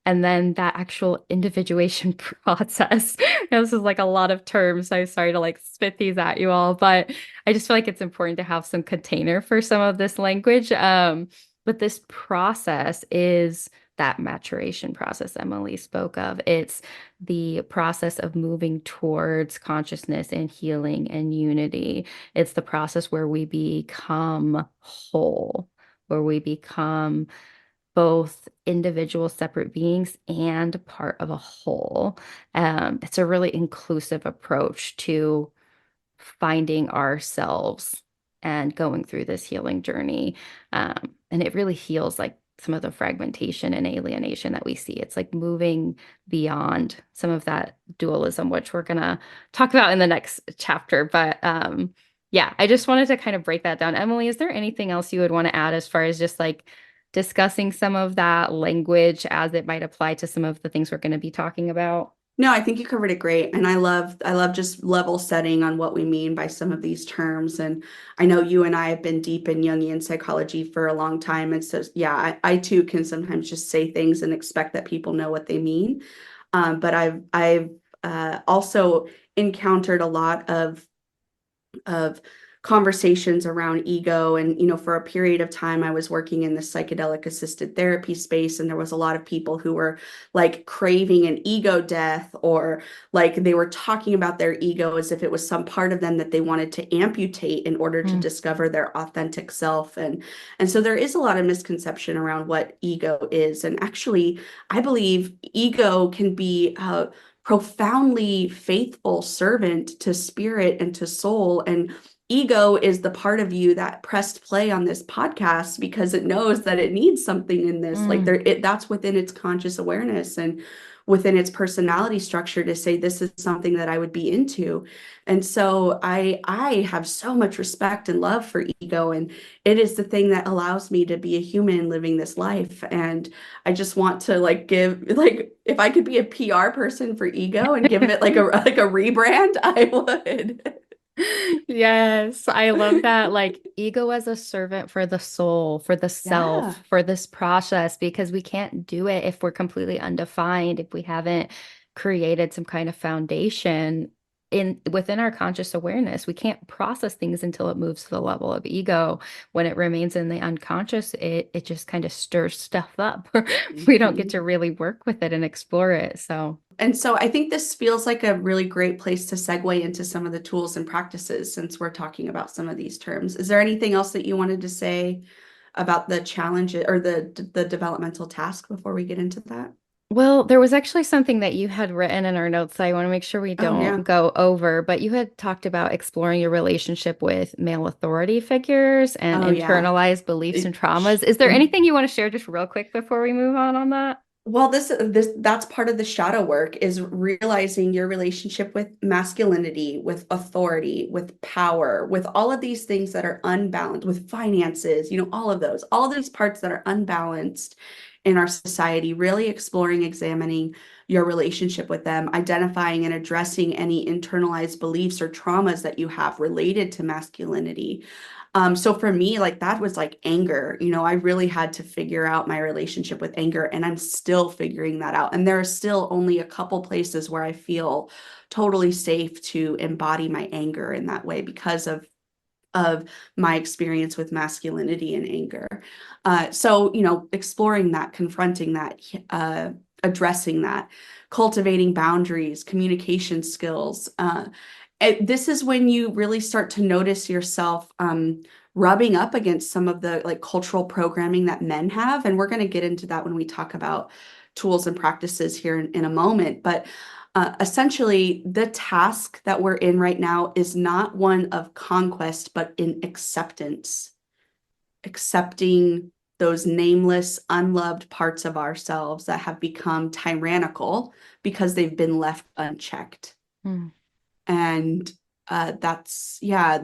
And then that actual individuation process. This is like a lot of terms. So I'm sorry to like spit these at you all, but I just feel like it's important to have some container for some of this language. But this process is that maturation process Emily spoke of. It's the process of moving towards consciousness and healing and unity. It's the process where we become whole, where we become both individual separate beings and part of a whole. It's a really inclusive approach to finding ourselves and going through this healing journey. And it really heals like some of the fragmentation and alienation that we see. It's like moving beyond some of that dualism, which we're gonna talk about in the next chapter. But yeah, I just wanted to kind of break that down. Emily, is there anything else you would want to add as far as just like discussing some of that language as it might apply to some of the things we're going to be talking about? No, I think you covered it great. And I love just level setting on what we mean by some of these terms. And I know you and I have been deep in Jungian psychology for a long time. And so, yeah, I too can sometimes just say things and expect that people know what they mean. But I've also encountered a lot of conversations around ego. And for a period of time I was working in the psychedelic assisted therapy space, and there was a lot of people who were like craving an ego death, or like they were talking about their ego as if it was some part of them that they wanted to amputate in order to Mm, discover their authentic self. And so there is a lot of misconception around what ego is. And actually I believe ego can be profoundly faithful servant to spirit and to soul. And ego is the part of you that pressed play on this podcast because it knows that it needs something in this. Like mm. that's within its conscious awareness and within its personality structure to say this is something that I would be into. And so I have so much respect and love for ego, and it is the thing that allows me to be a human living this life. And I just want to like give like if I could be a PR person for ego and give it like a rebrand, I would. Yes, I love that. Like ego as a servant for the soul, for the Yeah. self, for this process, because we can't do it if we're completely undefined, if we haven't created some kind of foundation in within our conscious awareness. We can't process things until it moves to the level of ego. When it remains in the unconscious, it just kind of stirs stuff up. We don't get to Mhm. really work with it and explore it. So And so I think this feels like a really great place to segue into some of the tools and practices since we're talking about some of these terms. Is there anything else that you wanted to say about the challenge or the developmental task before we get into that? well, there was actually something that you had written in our notes that I want to make sure we Oh don't yeah. go over, but you had talked about exploring your relationship with male authority figures and Oh yeah. internalized beliefs and It- traumas. Is there anything you want to share just real quick before we move on that? Well, this that's part of the shadow work is realizing your relationship with masculinity, with authority, with power, with all of these things that are unbalanced, with finances, all these parts that are unbalanced in our society, really exploring, examining your relationship with them, identifying and addressing any internalized beliefs or traumas that you have related to masculinity. So for me, like that was like anger. I really had to figure out my relationship with anger, and I'm still figuring that out. And there are still only a couple places where I feel totally safe to embody my anger in that way because of my experience with masculinity and anger. So, exploring that, confronting that, addressing that, cultivating boundaries, communication skills. This is when you really start to notice yourself rubbing up against some of the like cultural programming that men have. And we're going to get into that when we talk about tools and practices here in a moment. But essentially, the task that we're in right now is not one of conquest, but in acceptance, accepting those nameless, unloved parts of ourselves that have become tyrannical because they've been left unchecked. Mm. And that's yeah.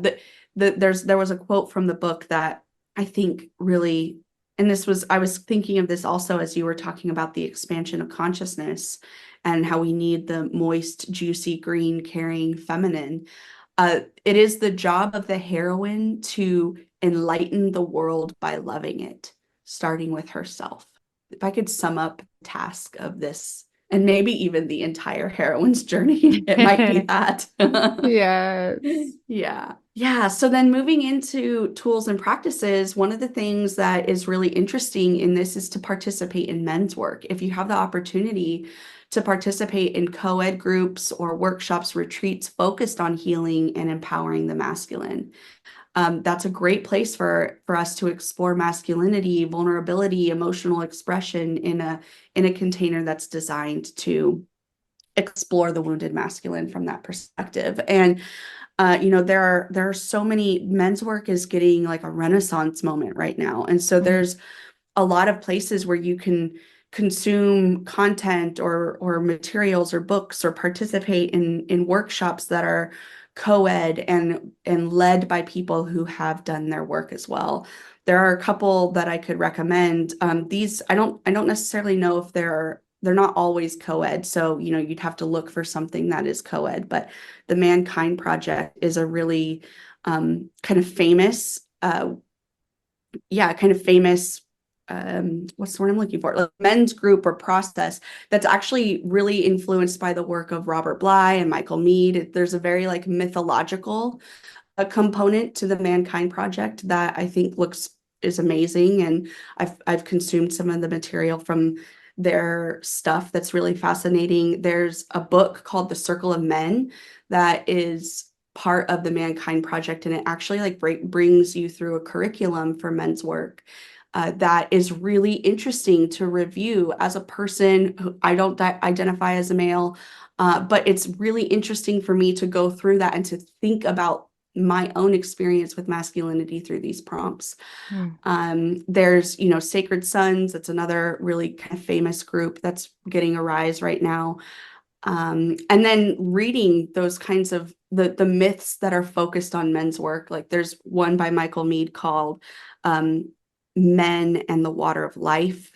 There was a quote from the book that I think really, and I was thinking of this also as you were talking about the expansion of consciousness and how we need the moist, juicy, green, caring feminine. It is the job of the heroine to enlighten the world by loving it, starting with herself. If I could sum up the task of this, and maybe even the entire heroine's journey, it might be that. Yes. Yeah. Yeah. So then moving into tools and practices, one of the things that is really interesting in this is to participate in men's work. If you have the opportunity to participate in co-ed groups or workshops, retreats focused on healing and empowering the masculine, that's a great place for us to explore masculinity, vulnerability, emotional expression in a container that's designed to explore the wounded masculine from that perspective. And there are so many men's work is getting like a renaissance moment right now. And so Mm. there's a lot of places where you can consume content or materials or books or participate in workshops that are co-ed and led by people who have done their work as well. There are a couple that I could recommend. These I don't necessarily know if they're not always co-ed, so you'd have to look for something that is co-ed. But the Mankind Project is a really kind of famous kind of famous what's the word I'm looking for? Like men's group or process that's actually really influenced by the work of Robert Bly and Michael Meade. There's a very like mythological component to the Mankind Project that I think looks is amazing. And I've consumed some of the material from their stuff that's really fascinating. There's a book called The Circle of Men that is part of the Mankind Project, and it actually like brings you through a curriculum for men's work that is really interesting to review as a person who I don't identify as a male, but it's really interesting for me to go through that and to think about my own experience with masculinity through these prompts. Mm. There's, Sacred Sons. That's another really kind of famous group that's getting a rise right now. And then reading those kinds of the myths that are focused on men's work. Like there's one by Michael Meade called Men and the Water of Life.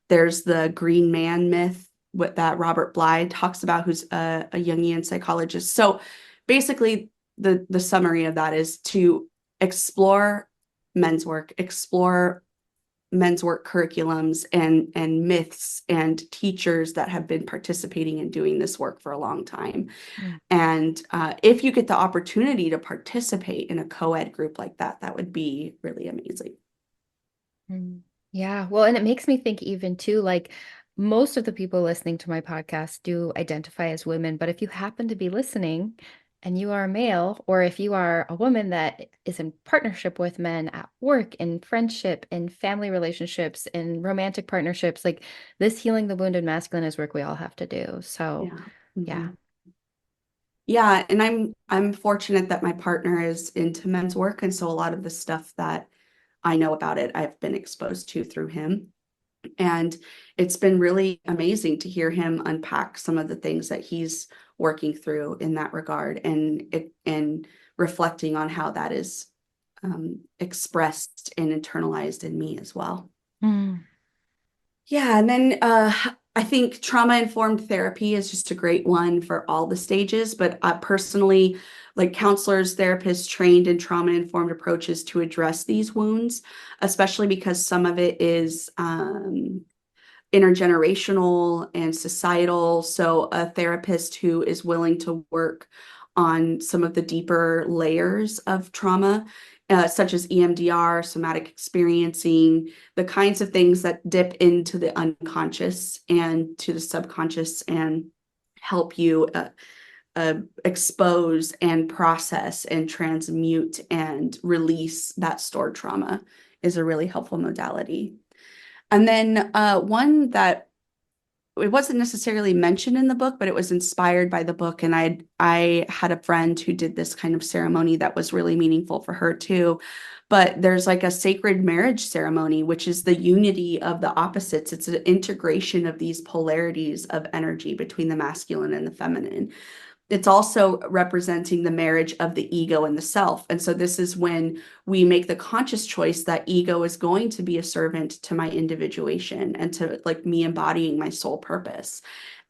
There's the Green Man myth, what that Robert Bly talks about, who's a Jungian psychologist. So basically, the summary of that is to explore men's work, explore men's work curriculums and myths and teachers that have been participating in doing this work for a long time. Mm. And if you get the opportunity to participate in a co-ed group like that, that would be really amazing. Mm. Yeah, well, and it makes me think even too, like most of the people listening to my podcast do identify as women, but if you happen to be listening and you are a male, or if you are a woman that is in partnership with men at work, in friendship, in family relationships, in romantic partnerships, like this healing the wounded masculine is work we all have to do. So, Yeah. yeah. Mhm. Yeah, and I'm fortunate that my partner is into men's work, and so a lot of the stuff that I know about it, I've been exposed to through him. And it's been really amazing to hear him unpack some of the things that he's working through in that regard, and reflecting on how that is expressed and internalized in me as well. Mm. Yeah, and then I think trauma-informed therapy is just a great one for all the stages, but personally, like counselors, therapists trained in trauma-informed approaches to address these wounds, especially because some of it is intergenerational and societal. So, a therapist who is willing to work on some of the deeper layers of trauma, such as EMDR, somatic experiencing, the kinds of things that dip into the unconscious and to the subconscious and help you expose and process and transmute and release that stored trauma, is a really helpful modality. And then one that it wasn't necessarily mentioned in the book, but it was inspired by the book. And I had a friend who did this kind of ceremony that was really meaningful for her too. But there's like a sacred marriage ceremony, which is the unity of the opposites. It's an integration of these polarities of energy between the masculine and the feminine. It's also representing the marriage of the ego and the self. And so this is when we make the conscious choice that ego is going to be a servant to my individuation and to like me embodying my soul purpose.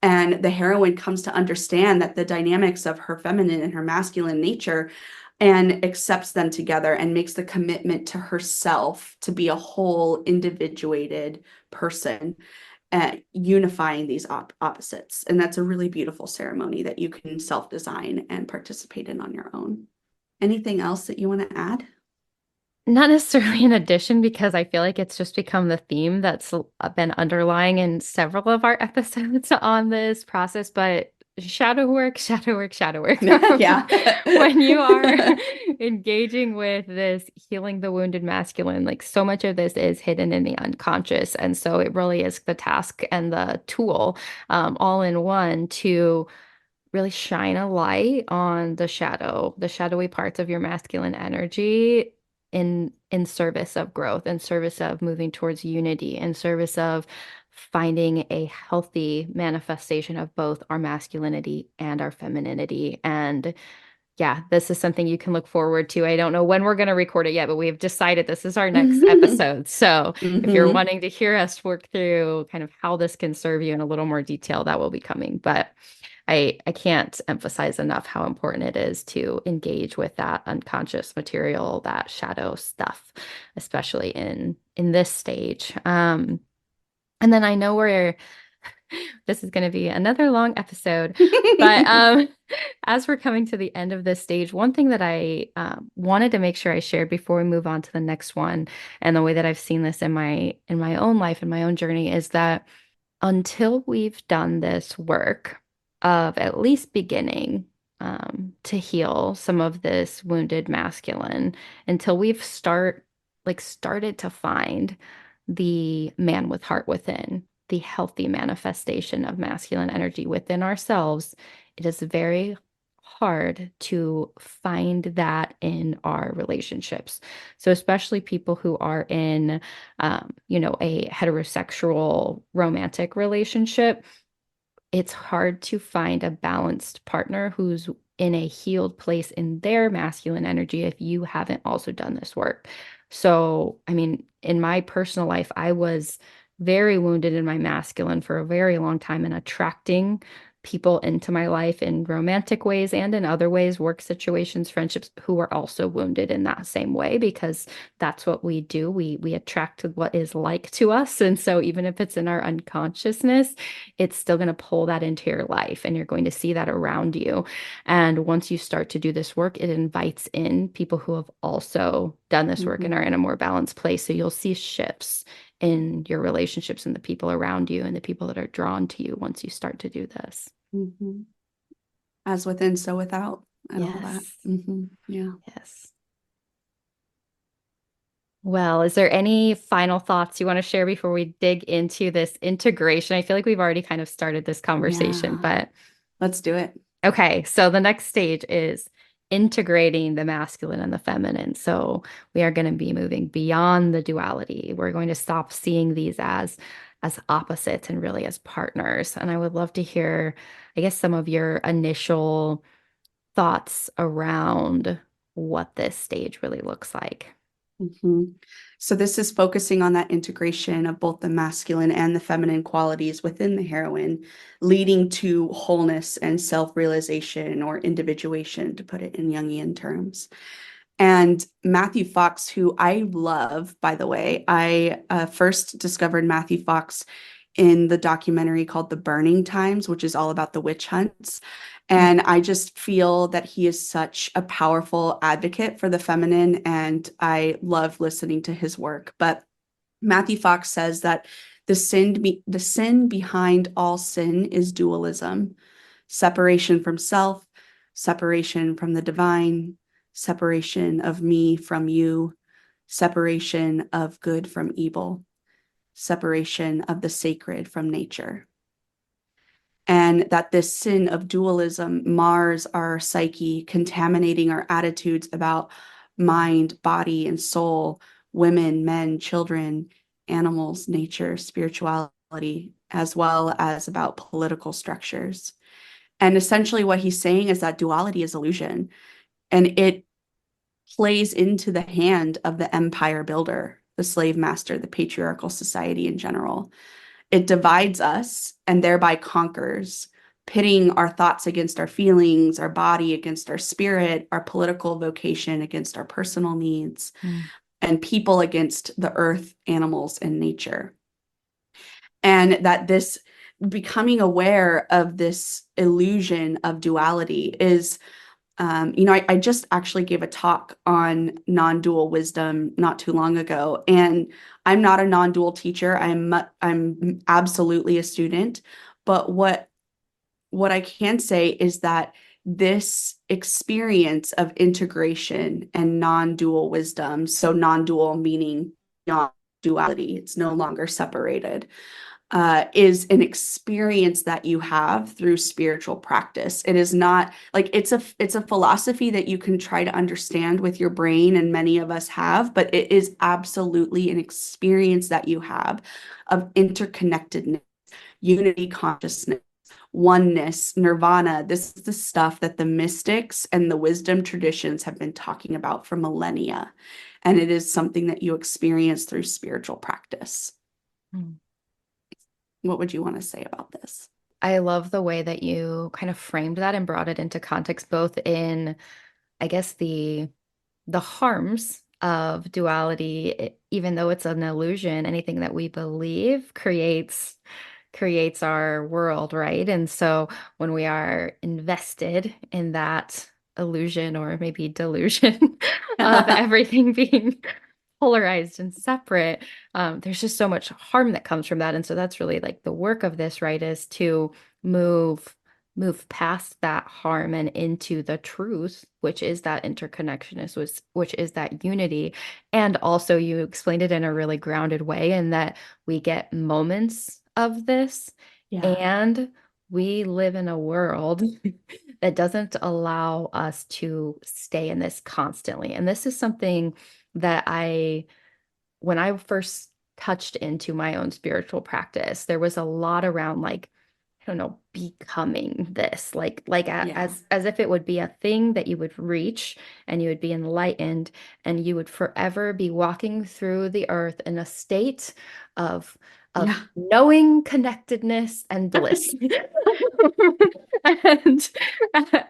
And the heroine comes to understand that the dynamics of her feminine and her masculine nature and accepts them together and makes the commitment to herself to be a whole individuated person, unifying these opposites. And that's a really beautiful ceremony that you can self-design and participate in on your own. Anything else that you want to add? Not necessarily an addition because I feel like it's just become the theme that's been underlying in several of our episodes on this process, but shadow work, shadow work, shadow work. Yeah. When you are engaging with this healing the wounded masculine, like so much of this is hidden in the unconscious. And so it really is the task and the tool all in one to really shine a light on the shadowy parts of your masculine energy in service of growth, in service of moving towards unity, in service of finding a healthy manifestation of both our masculinity and our femininity. And yeah, this is something you can look forward to. I don't know when we're going to record it yet, but we've decided this is our next episode. So if you're Hmm. wanting to hear us work through kind of how this can serve you in a little more detail, that will be coming. But I can't emphasize enough how important it is to engage with that unconscious material, that shadow stuff, especially in this stage. And then I know we're this is going to be another long episode, but as we're coming to the end of this stage, one thing that I wanted to make sure I shared before we move on to the next one, and the way that I've seen this in my own life and my own journey is that until we've done this work of at least beginning to heal some of this wounded masculine, until we've started to find the man with heart within, the healthy manifestation of masculine energy within ourselves, it is very hard to find that in our relationships. So especially people who are in a heterosexual romantic relationship, it's hard to find a balanced partner who's in a healed place in their masculine energy if you haven't also done this work. So, I mean, in my personal life, I was very wounded in my masculine for a very long time and attracting people into my life in romantic ways and in other ways, work situations, friendships who are also wounded in that same way because that's what we do. We attract what is like to us. And so even if it's in our unconsciousness, it's still going to pull that into your life and you're going to see that around you. And once you start to do this work, it invites in people who have also done this work and are Hmm. in a more balanced place. So you'll see shifts in your relationships and the people around you and the people that are drawn to you once you start to do this. Hmm. As within, so without, and all that. Yes. Yeah. Yes. Well, is there any final thoughts you want to share before we dig into this integration? I feel like we've already kind of started this conversation, Yeah. but Let's do it. okay, so the next stage is integrating the masculine and the feminine. So we are going to be moving beyond the duality. We're going to stop seeing these as opposites and really as partners. And I would love to hear, I guess, some of your initial thoughts around what this stage really looks like. Mhm. So this is focusing on that integration of both the masculine and the feminine qualities within the heroine, leading to wholeness and self-realization or individuation, to put it in Jungian terms. And Matthew Fox, who I love, by the way, I first discovered Matthew Fox in the documentary called The Burning Times, which is all about the witch hunts. And I just feel that he is such a powerful advocate for the feminine, and I love listening to his work. But Matthew Fox says that the sin behind all sin is dualism, separation from self, separation from the divine, separation of me from you, separation of good from evil, separation of the sacred from nature. And that this sin of dualism mars our psyche, contaminating our attitudes about mind, body, and soul, women, men, children, animals, nature, spirituality, as well as about political structures. And essentially, what he's saying is that duality is illusion, and it plays into the hand of the empire builder, the slave master, the patriarchal society in general. It divides us and thereby conquers, pitting our thoughts against our feelings, our body against our spirit, our political vocation against our personal needs, Mm. and people against the earth, animals, and nature. And that this becoming aware of this illusion of duality is I just actually gave a talk on non-dual wisdom not too long ago, and I'm not a non-dual teacher. I'm absolutely a student, but what I can say is that this experience of integration and non-dual wisdom, so non-dual meaning non-duality, it's no longer separated, is an experience that you have through spiritual practice. It is not like it's a philosophy that you can try to understand with your brain, and many of us have, but it is absolutely an experience that you have of interconnectedness, unity consciousness, oneness, nirvana. This is the stuff that the mystics and the wisdom traditions have been talking about for millennia. And it is something that you experience through spiritual practice. Mm. What would you want to say about this? I love the way that you kind of framed that and brought it into context, both in, I guess, the harms of duality, even though it's an illusion, anything that we believe creates our world, right? And so when we are invested in that illusion or maybe delusion of everything being polarized and separate, there's just so much harm that comes from that. And so that's really like the work of this, right? Is to move move past that harm and into the truth, which is that interconnectedness, which is that unity. And also you explained it in a really grounded way, in that we get moments of this, Yeah. and we live in a world that doesn't allow us to stay in this constantly. And this is something that when I first touched into my own spiritual practice, there was a lot around, like, I don't know, becoming this, Yeah. as if it would be a thing that you would reach and you would be enlightened, and you would forever be walking through the earth in a state of of Yeah. knowing connectedness and bliss. And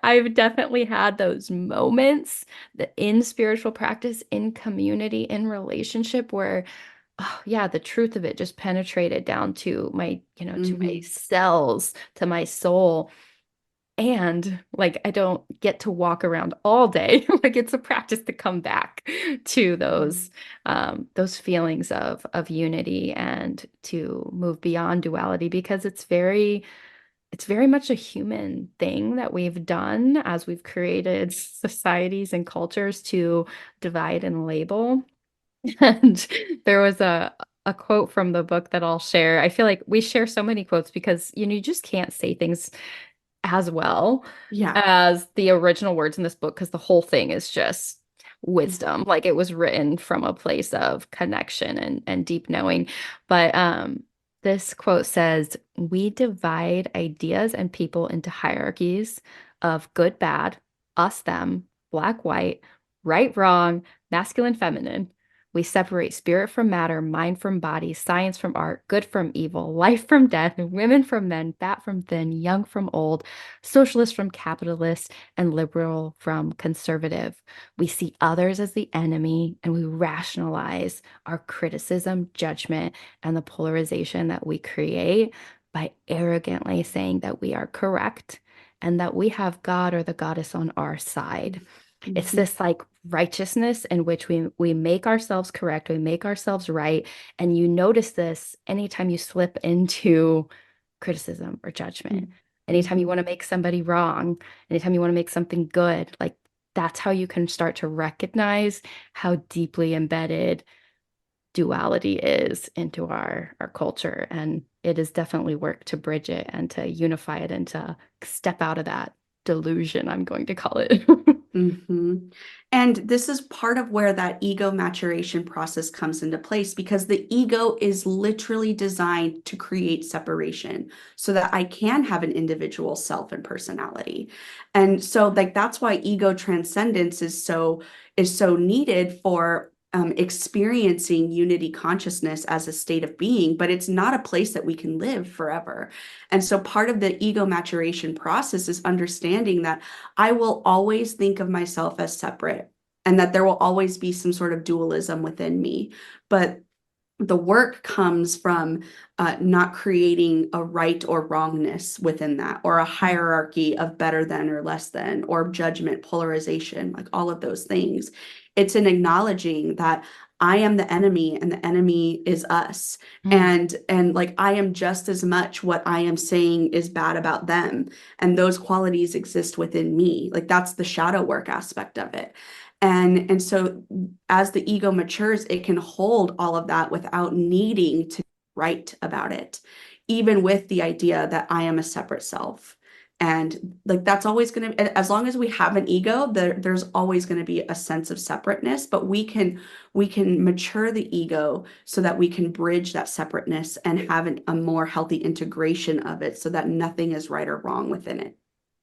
I've definitely had those moments that in spiritual practice, in community, in relationship, where, oh yeah, the truth of it just penetrated down to my, to my Hmm. cells, to my soul. And like, I don't get to walk around all day. Like, it's a practice to come back to those feelings of unity, and to move beyond duality, because it's very much a human thing that we've done as we've created societies and cultures to divide and label. And there was a quote from the book that I'll share. I feel like we share so many quotes because you just can't say things as well Yeah. as the original words in this book, because the whole thing is just wisdom. Like it was written from a place of connection and deep knowing. But this quote says, "We divide ideas and people into hierarchies of good, bad, us, them, black, white, right, wrong, masculine, feminine. We separate spirit from matter, mind from body, science from art, good from evil, life from death, women from men, fat from thin, young from old, socialist from capitalist, and liberal from conservative. We see others as the enemy, and we rationalize our criticism, judgment, and the polarization that we create by arrogantly saying that we are correct and that we have God or the goddess on our side." It's Mhm. this like righteousness in which we make ourselves correct, we make ourselves right, and you notice this anytime you slip into criticism or judgment. Anytime you Mhm. want to make somebody wrong, anytime you want to make something good, like that's how you can start to recognize how deeply embedded duality is into our culture. And it is definitely work to bridge it and to unify it and to step out of that delusion, I'm going to call it. Hmm. And this is part of where that ego maturation process comes into place because the ego is literally designed to create separation so that I can have an individual self and personality. And so like that's why ego transcendence is so needed for experiencing unity consciousness as a state of being, but it's not a place that we can live forever. And so part of the ego maturation process is understanding that I will always think of myself as separate and that there will always be some sort of dualism within me. But the work comes from not creating a right or wrongness within that, or a hierarchy of better than or less than, or judgment, polarization, like all of those things. It's an acknowledging that I am the enemy and the enemy is us. Mm, And like I am just as much what I am saying is bad about them. And those qualities exist within me. Like that's the shadow work aspect of it. And so as the ego matures, it can hold all of that without needing to write about it, even with the idea that I am a separate self. And like that's always going to, as long as we have an ego, there's always going to be a sense of separateness, but we can mature the ego so that we can bridge that separateness and have a more healthy integration of it so that nothing is right or wrong within it.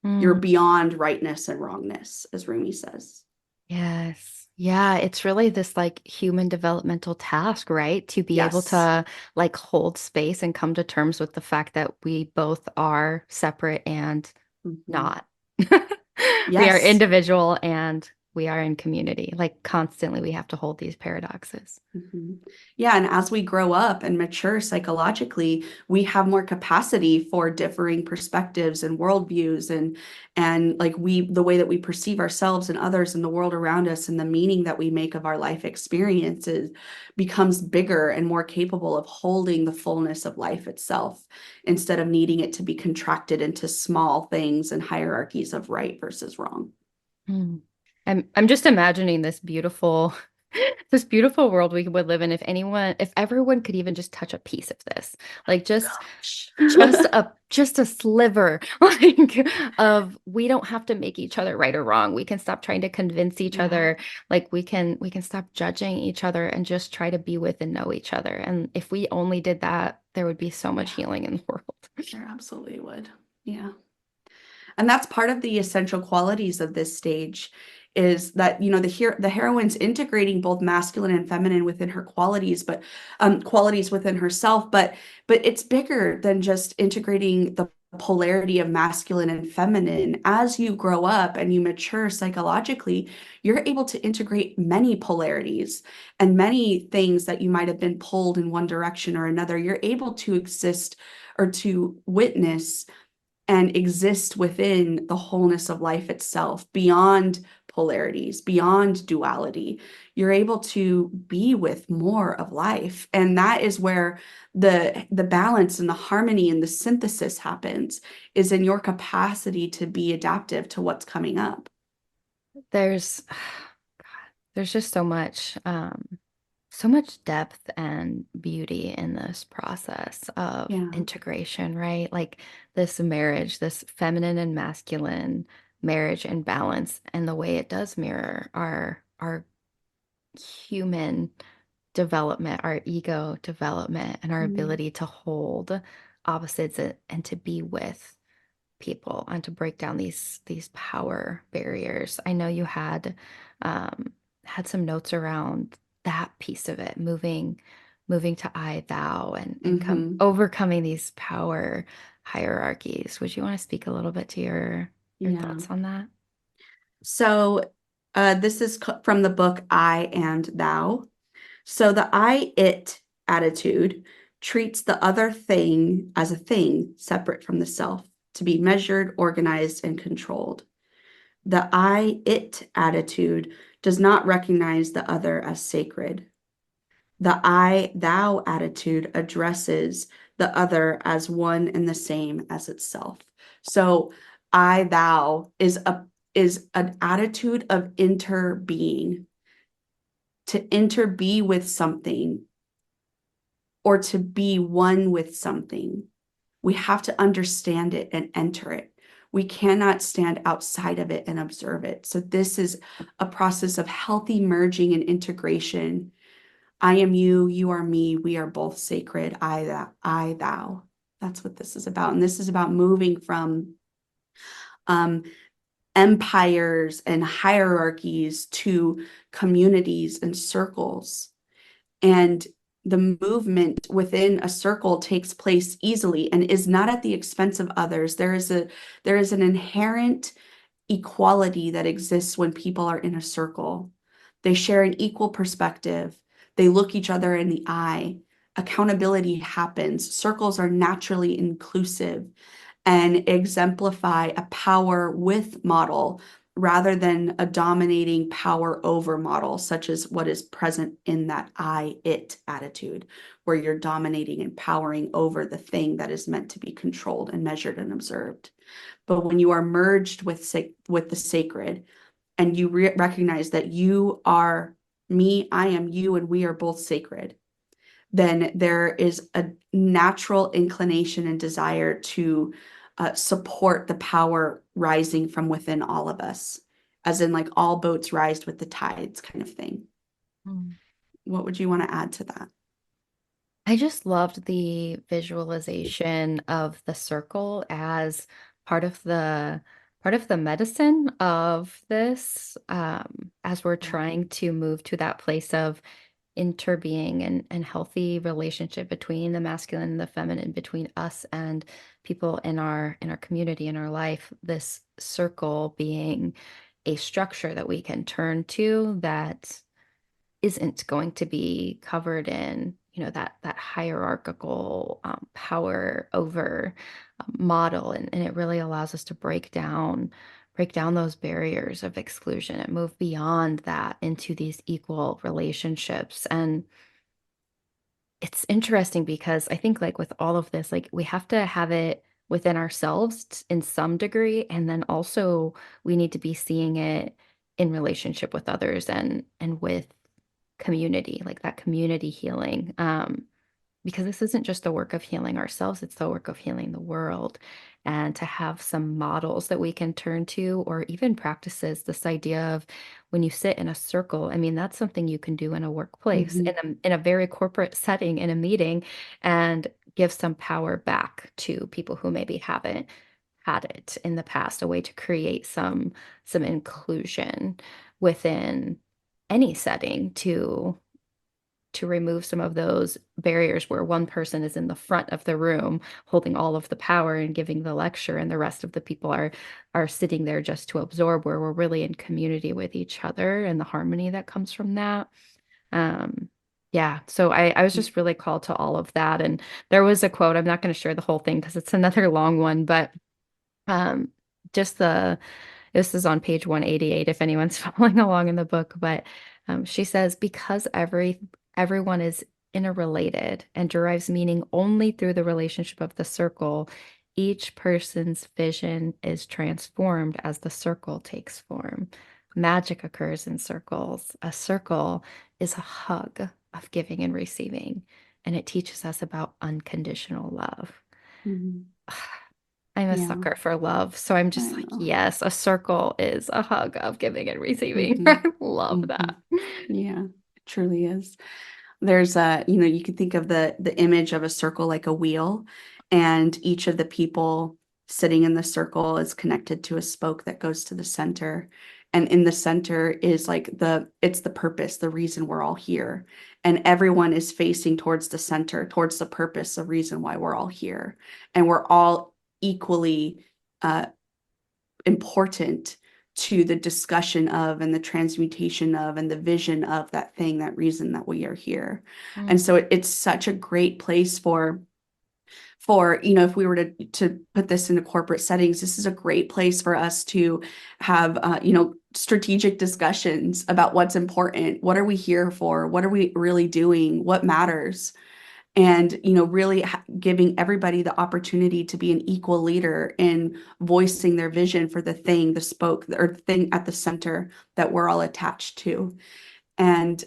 You're mm. beyond rightness and wrongness, as Rumi says. Yes. Yeah, it's really this like human developmental task, right? To be able Yes. to like hold space and come to terms with the fact that we both are separate and Mhm. not. We are Yes. individual and we are in community. Like constantly we have to hold these paradoxes. Mhm. Yeah, and as we grow up and mature psychologically, we have more capacity for differing perspectives and worldviews and like the way that we perceive ourselves and others and the world around us and the meaning that we make of our life experiences becomes bigger and more capable of holding the fullness of life itself instead of needing it to be contracted into small things and hierarchies of right versus wrong. Mm. I'm just imagining this beautiful this beautiful world we would live in if everyone could even just touch a piece of this. Like Gosh. just a sliver like of we don't have to make each other right or wrong. We can stop trying to convince each Yeah, other. Like we can stop judging each other and just try to be with and know each other. And if we only did that, there would be so much yeah, healing in the world. there absolutely would. Yeah. And that's part of the essential qualities of this stage is that the heroine's integrating both masculine and feminine within her qualities, but qualities within herself, but it's bigger than just integrating the polarity of masculine and feminine. As you grow up and you mature psychologically, you're able to integrate many polarities and many things that you might have been pulled in one direction or another. You're able to exist or to witness and exist within the wholeness of life itself, beyond polarities, beyond duality. You're able to be with more of life. And that is where the balance and the harmony and the synthesis happens, is in your capacity to be adaptive to what's coming up. There's there's just so much. So much depth and beauty in this process of Yeah. integration, right? Like this marriage, this feminine and masculine marriage and balance, and the way it does mirror our human development, our ego development, and our Mm. ability to hold opposites and to be with people and to break down these power barriers. I know you um, had some notes around that piece of it, moving to I thou and come Hmm. overcoming these power hierarchies. Would you want to speak a little bit to your Yeah. thoughts on that? So this is from the book I and Thou. So the I it attitude treats the other thing as a thing separate from the self, to be measured, organized, and controlled. The I it attitude does not recognize the other as sacred. The I thou attitude addresses the other as one and the same as itself. So I thou is an attitude of interbeing, to interbe with something or to be one with something. We have to understand it and enter it. We cannot stand outside of it and observe it. So this is a process of healthy merging and integration. I am you, you are me, we are both sacred, I, thou. That's what this is about. And this is about moving from um, empires and hierarchies to communities and circles. And the movement within a circle takes place easily and is not at the expense of others. There is an inherent equality that exists when people are in a circle. They share an equal perspective. They look each other in the eye. Accountability happens. Circles are naturally inclusive and exemplify a power with model rather than a dominating power over model, such as what is present in that I, it attitude, where you're dominating and powering over the thing that is meant to be controlled and measured and observed. But when you are merged with the sacred and you recognize that you are me, I am you, and we are both sacred, then there is a natural inclination and desire to support the power rising from within all of us, as in like all boats rise with the tides kind of thing. What would you want to add to that? I just loved the visualization of the circle as part of the part of the medicine of this, as we're Yeah. trying to move to that place of interbeing and healthy relationship between the masculine and the feminine, between us and people in our community, in our life, this circle being a structure that we can turn to that isn't going to be covered in, that hierarchical power over model, and it really allows us to break down those barriers of exclusion and move beyond that into these equal relationships. And it's interesting because I think like with all of this, like we have to have it within ourselves in some degree, and then also we need to be seeing it in relationship with others and with community, like that community healing. Because this isn't just the work of healing ourselves, it's the work of healing the world. And to have some models that we can turn to, or even practices, this idea of when you sit in a circle, I mean, that's something you can do in a workplace, Mhm. in a very corporate setting, in a meeting, and give some power back to people who maybe haven't had it in the past, a way to create some inclusion within any setting to remove some of those barriers where one person is in the front of the room holding all of the power and giving the lecture, and the rest of the people are sitting there just to absorb, where we're really in community with each other and the harmony that comes from that. um yeah, so I was just really called to all of that. And there was a quote, I'm not going to share the whole thing because it's another long one, but um just the this is on page 188 if anyone's following along in the book, but she says, because everyone is interrelated and derives meaning only through the relationship of the circle, each person's vision is transformed as the circle takes form. Magic occurs in circles. A circle is a hug. of giving and receiving. And it teaches us about unconditional love. Mhm. I'm a Yeah, sucker for love. So I'm I just like, know. yes, a circle is a hug of giving and receiving. Hmm. I love Hmm. that. Yeah, it truly is. There's you can think of the image of a circle like a wheel, and each of the people sitting in the circle is connected to a spoke that goes to the center. And in the center is like it's the purpose, the reason we're all here. And everyone is facing towards the center, towards the purpose, the reason why we're all here. And we're all equally uh, important to the discussion of and the transmutation of and the vision of that thing, that reason that we are here. And Mm, so it's such a great place for if we were to put this into corporate settings, this is a great place for us to have strategic discussions about what's important, what are we here for, what are we really doing, what matters, and really giving everybody the opportunity to be an equal leader in voicing their vision for the thing, the spoke or thing at the center that we're all attached to. And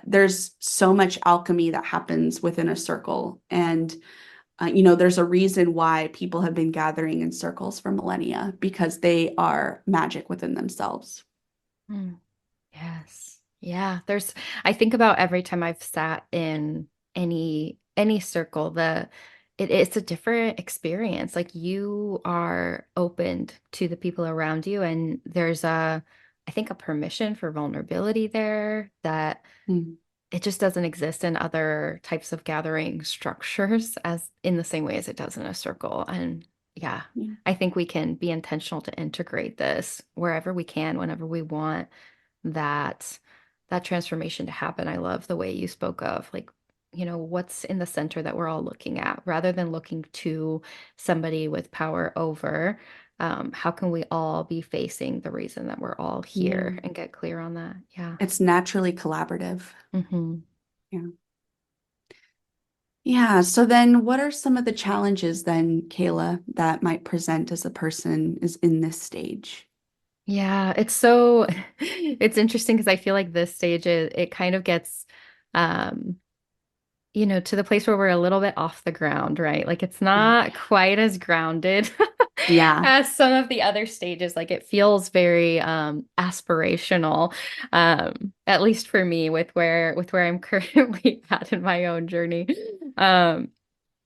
there's so much alchemy that happens within a circle. And there's a reason why people have been gathering in circles for millennia, because they are magic within themselves. mm. Yes. Yeah. I think about every time I've sat in any circle, it's a different experience. Like you are opened to the people around you, and I think a permission for vulnerability there that Mm, it just doesn't exist in other types of gathering structures as in the same way as it does in a circle. And yeah, yeah. I think we can be intentional to integrate this wherever we can, whenever we want that that transformation to happen. I love the way you spoke of like, what's in the center that we're all looking at rather than looking to somebody with power over. How can we all be facing the reason that we're all Yeah. here and get clear on that? Yeah. It's naturally collaborative. Hmm. Yeah. Yeah. So then what are some of the challenges then, Kayla, that might present as a person is in this stage? Yeah, it's interesting because I feel like this stage it kind of gets um to the place where we're a little bit off the ground, right? Like it's Yeah. not quite as grounded Yeah. as some of the other stages. Like it feels very aspirational, at least for me with where I'm currently at in my own journey. Um,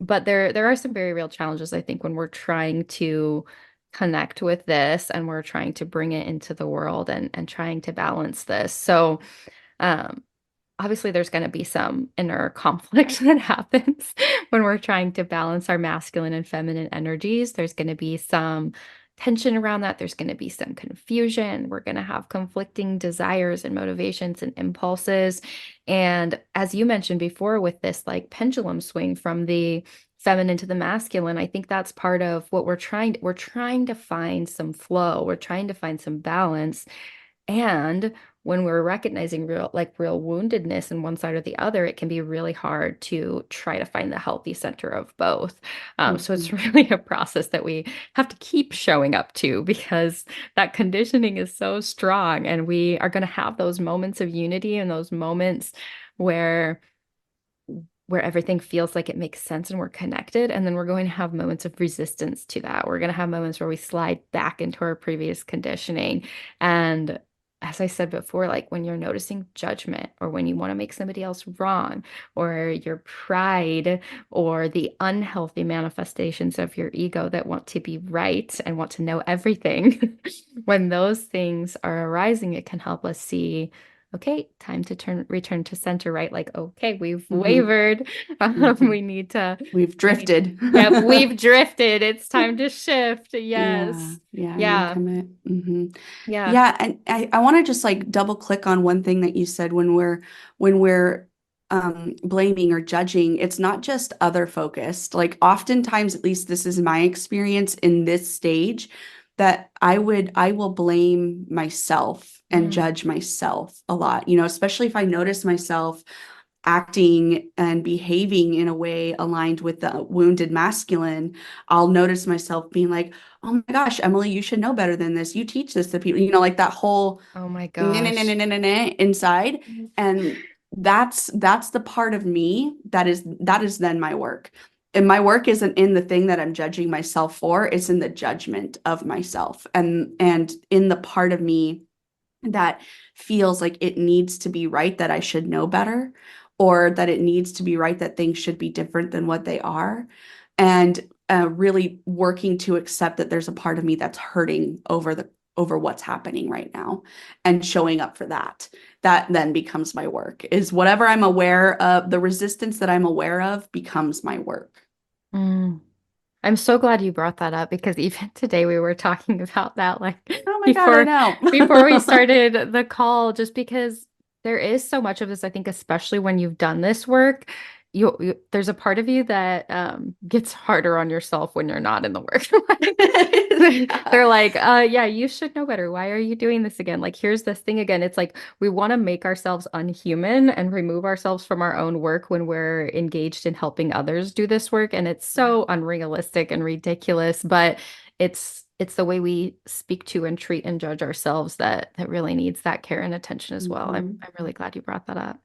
but there are some very real challenges, I think, when we're trying to connect with this and we're trying to bring it into the world and trying to balance this. So um obviously there's going to be some inner conflict that happens when we're trying to balance our masculine and feminine energies. There's going to be some tension around that. There's going to be some confusion. We're going to have conflicting desires and motivations and impulses. And as you mentioned before, with this like pendulum swing from the feminine to the masculine, I think that's part of what we're trying to find some flow. We're trying to find some balance. And when we're recognizing real woundedness in one side or the other, it can be really hard to try to find the healthy center of both. So it's Mhm. really a process that we have to keep showing up to because that conditioning is so strong, and we are going to have those moments of unity and those moments where everything feels like it makes sense and we're connected. And then we're going to have moments of resistance to that. We're going to have moments where we slide back into our previous conditioning. And as I said before, like when you're noticing judgment or when you want to make somebody else wrong or your pride or the unhealthy manifestations of your ego that want to be right and want to know everything, when those things are arising, it can help us see, okay, time to return to center, right? Like, okay, we've Mhm. wavered. Mhm. We need to, We've we need, drifted. yep, we've drifted. It's time to shift. Yeah, Yes. yeah, and Yeah. recommit. Yeah. Yeah, and I want to just like double click on one thing that you said when we're blaming or judging, it's not just other focused. Like oftentimes, at least this is my experience in this stage, that I will blame myself and Mm. judge myself a lot, especially if I notice myself acting and behaving in a way aligned with the wounded masculine. I'll notice myself being like, oh my gosh, Emily, you should know better than this. You teach this to people, like that whole Oh my nah, nah, nah, nah, gosh. nah, nah, nah inside. And that's the part of me that is then my work. And my work isn't in the thing that I'm judging myself for, it's in the judgment of myself, and in the part of me that feels like it needs to be right, that I should know better, or that it needs to be right, that things should be different than what they are. And really working to accept that there's a part of me that's hurting over what's happening right now, and showing up for that. That then becomes my work, is whatever I'm aware of, the resistance that I'm aware of becomes my work. Mm. I'm so glad you brought that up because even today we were talking about that like Oh my God, I before know. before we started the call just because there is so much of this I think especially when you've done this work there's a part of you that gets harder on yourself when you're not in the work. They're Yeah. like, yeah, you should know better. Why are you doing this again? Like, here's this thing again. It's like we want to make ourselves unhuman and remove ourselves from our own work when we're engaged in helping others do this work. And it's Yeah. so unrealistic and ridiculous, but it's the way we speak to and treat and judge ourselves that really needs that care and attention as well. I'm Mhm. I'm really glad you brought that up.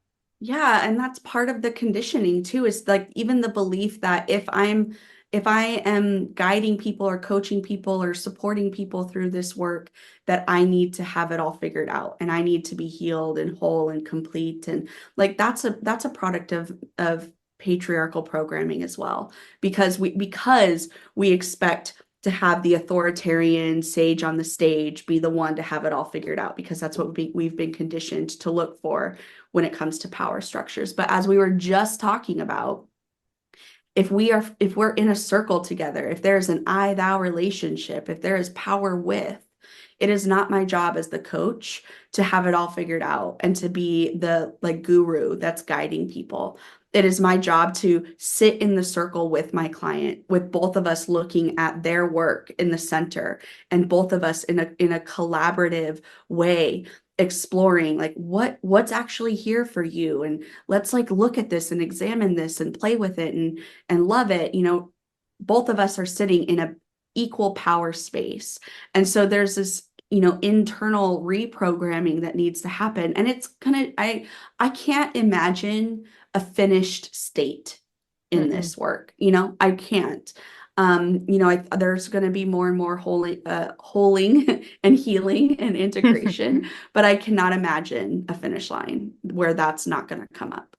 Yeah, and that's part of the conditioning too, is like even the belief that if I am guiding people or coaching people or supporting people through this work, that I need to have it all figured out and I need to be healed and whole and complete. And like that's a product of patriarchal programming as well, because we expect to have the authoritarian sage on the stage be the one to have it all figured out, because that's what we've been conditioned to look for when it comes to power structures. But as we were just talking about, if we're in a circle together, if there's an I thou relationship, if there is power with, it is not my job as the coach to have it all figured out and to be the like guru that's guiding people. It is my job to sit in the circle with my client, with both of us looking at their work in the center, and both of us in a collaborative way exploring like what's actually here for you, and let's like look at this and examine this and play with it and love it. Both of us are sitting in a equal power space. And so there's this, internal reprogramming that needs to happen. And it's gonna, I can't imagine a finished state in Mm-mm. this work. I can't. There's going to be more and more holing and healing and integration, but I cannot imagine a finish line where that's not going to come up.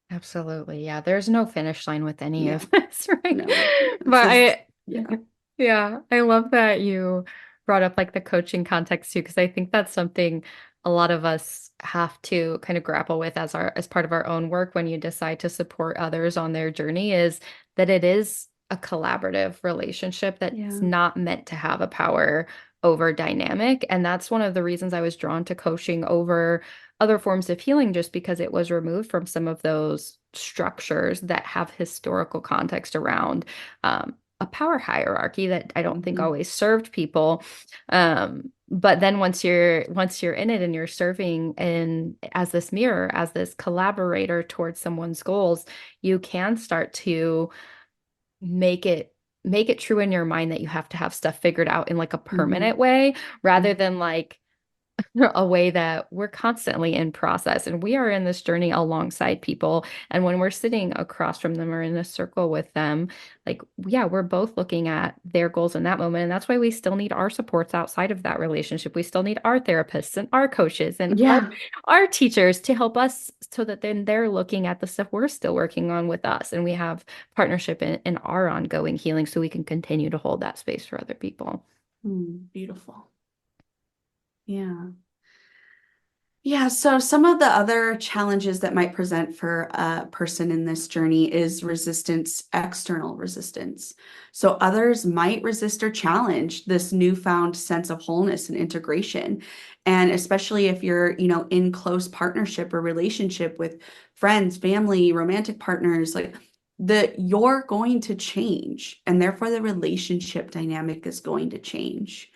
Absolutely. Yeah, there's no finish line with any Yeah, of this, right? no, this But is, yeah. yeah, I love that you brought up like the coaching context too, because I think that's something a lot of us have to kind of grapple with as part of our own work when you decide to support others on their journey is that it is a collaborative relationship that's Yeah. not meant to have a power over dynamic. And that's one of the reasons I was drawn to coaching over other forms of healing just because it was removed from some of those structures that have historical context around a power hierarchy that I don't think Mhm. always served people. But then once you're in it and you're serving in as this mirror, as this collaborator towards someone's goals, you can start to make it make it true in your mind that you have to have stuff figured out in like a Mhm. permanent way rather Mhm. than like a way that we're constantly in process and we are in this journey alongside people. And when we're sitting across from them or in a circle with them, like, yeah, we're both looking at their goals in that moment. And that's why we still need our supports outside of that relationship. We still need our therapists and our coaches and Yeah. our teachers to help us so that then they're looking at the stuff we're still working on with us. And we have partnership in our ongoing healing so we can continue to hold that space for other people. Beautiful. Yeah. Yeah, so some of the other challenges that might present for a person in this journey is resistance, external resistance. So others might resist or challenge this newfound sense of wholeness and integration. And especially if you're, in close partnership or relationship with friends, family, romantic partners, like you're going to change, and therefore the relationship dynamic is going to change.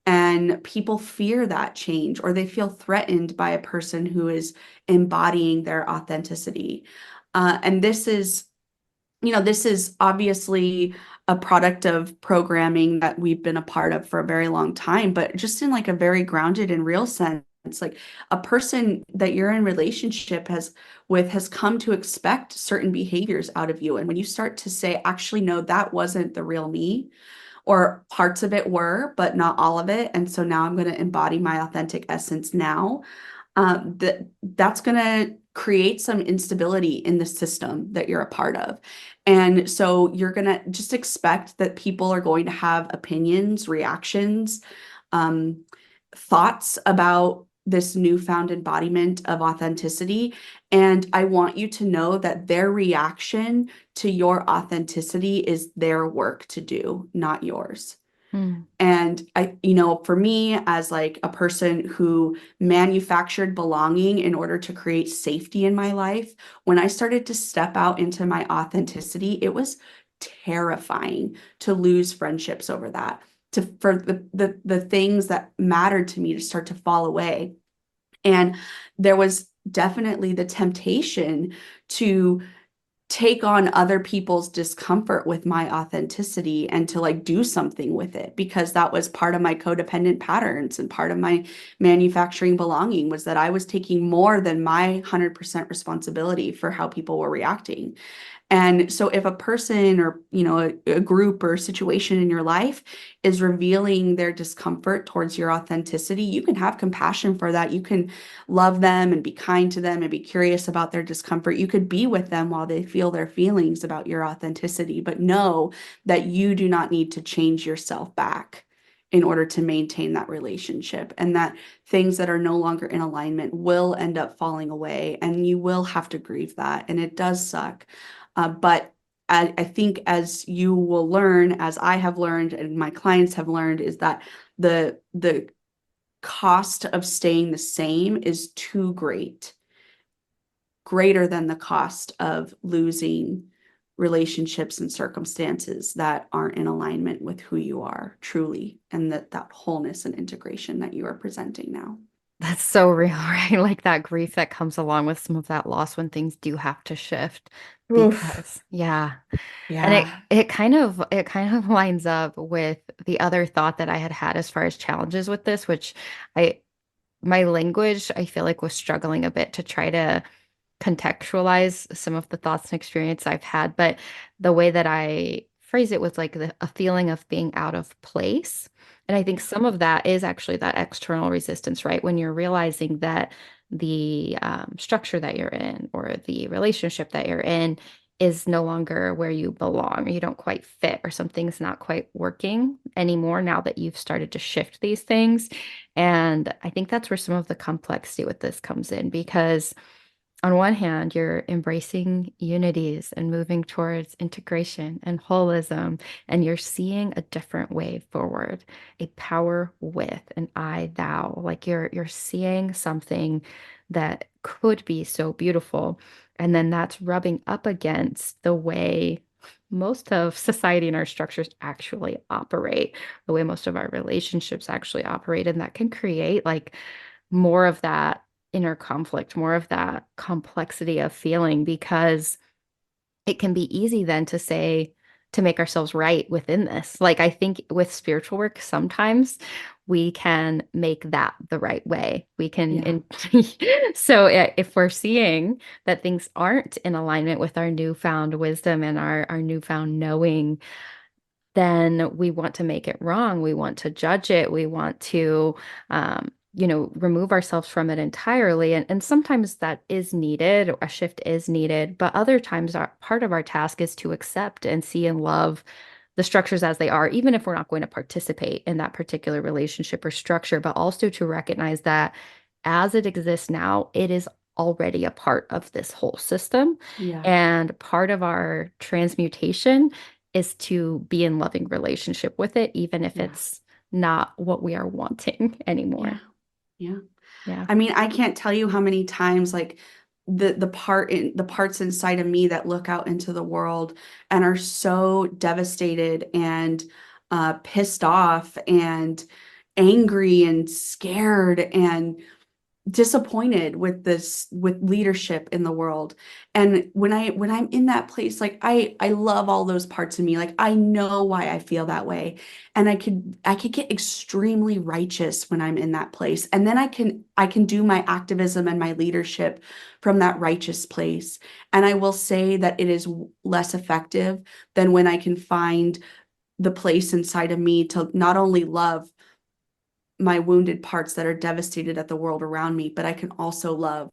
And people fear that change, or they feel threatened by a person who is embodying their authenticity. And this is obviously a product of programming that we've been a part of for a very long time, but just in like a very grounded and real sense. It's like a person that you're in relationship has come to expect certain behaviors out of you. And when you start to say, actually, no, that wasn't the real me, or parts of it were, but not all of it. And so now I'm going to embody my authentic essence now. That's going to create some instability in the system that you're a part of. And so you're going to just expect that people are going to have opinions, reactions, um, thoughts about this newfound embodiment of authenticity. And I want you to know that their reaction to your authenticity is their work to do, not yours. Mm. And for me, as like a person who manufactured belonging in order to create safety in my life, when I started to step out into my authenticity, it was terrifying to lose friendships over that, for the things that mattered to me to start to fall away. And there was definitely the temptation to take on other people's discomfort with my authenticity and to like do something with it, because that was part of my codependent patterns, and part of my manufacturing belonging was that I was taking more than my 100% responsibility for how people were reacting. And so if a person, or a group or situation in your life is revealing their discomfort towards your authenticity, you can have compassion for that. You can love them and be kind to them and be curious about their discomfort. You could be with them while they feel their feelings about your authenticity, but know that you do not need to change yourself back in order to maintain that relationship, and that things that are no longer in alignment will end up falling away, and you will have to grieve that, and it does suck. But I think, as you will learn, as I have learned and my clients have learned, is that the cost of staying the same is too great, greater than the cost of losing relationships and circumstances that aren't in alignment with who you are truly, and that wholeness and integration that you are presenting now. That's so real, right? Like that grief that comes along with some of that loss when things do have to shift. Oof. Because, yeah. And it Yeah. it kind of it kind of lines up with the other thought that I had had as far as challenges with this, which I my language I feel like was struggling a bit to try to contextualize some of the thoughts and experience I've had, but the way that I phrase it was like a feeling of being out of place. And I think Yeah. some of that is actually that external resistance, right? When you're realizing that the structure that you're in or the relationship that you're in is no longer where you belong, or you don't quite fit, or something's not quite working anymore now that you've started to shift these things. And I think that's where some of the complexity with this comes in, because on one hand, you're embracing unities and moving towards integration and holism, and you're seeing a different way forward, a power with an I thou. Like you're seeing something that could be so beautiful. And then that's rubbing up against the way most of society and our structures actually operate, the way most of our relationships actually operate. And that can create like more of that inner conflict, more of that complexity of feeling, because it can be easy then to say, to make ourselves right within this. Like, I think with spiritual work, sometimes we can make that the right way. We can, Yeah. so if we're seeing that things aren't in alignment with our newfound wisdom and our newfound knowing, then we want to make it wrong. We want to judge it. We want to, remove ourselves from it entirely. And sometimes that is needed, a shift is needed. But other times, part of our task is to accept and see and love the structures as they are, even if we're not going to participate in that particular relationship or structure, but also to recognize that as it exists now, it is already a part of this whole system. Yeah. And part of our transmutation is to be in loving relationship with it, even if Yeah. it's not what we are wanting Yeah. anymore. Yeah. Yeah. I mean, I can't tell you how many times, like, the parts inside of me that look out into the world and are so devastated and pissed off and angry and scared and disappointed with this, with leadership in the world. And when I'm in that place, like I love all those parts of me. Like I know why I feel that way. And I could get extremely righteous when I'm in that place. And then I can do my activism and my leadership from that righteous place. And I will say that it is less effective than when I can find the place inside of me to not only love my wounded parts that are devastated at the world around me, but I can also love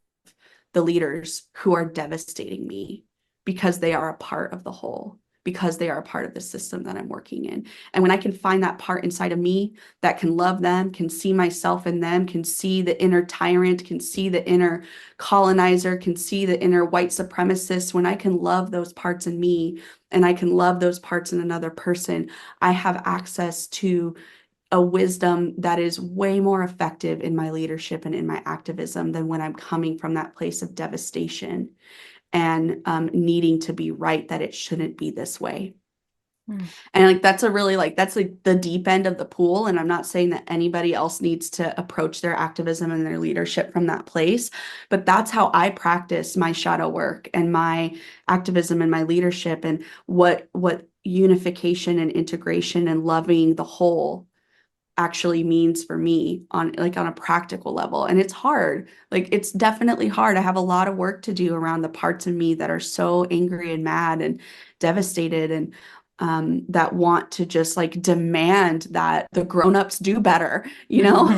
the leaders who are devastating me because they are a part of the whole, because they are a part of the system that I'm working in. And when I can find that part inside of me that can love them, can see myself in them, can see the inner tyrant, can see the inner colonizer, can see the inner white supremacist, when I can love those parts in me and I can love those parts in another person, I have access to a wisdom that is way more effective in my leadership and in my activism than when I'm coming from that place of devastation and needing to be right that it shouldn't be this way. Mm. And like that's a really like that's like the deep end of the pool. And I'm not saying that anybody else needs to approach their activism and their leadership from that place, but that's how I practice my shadow work and my activism and my leadership and what unification and integration and loving the whole actually means for me on like on a practical level. And it's hard. Like it's definitely hard. I have a lot of work to do around the parts of me that are so angry and mad and devastated and that want to just like demand that the grown-ups do better, you know?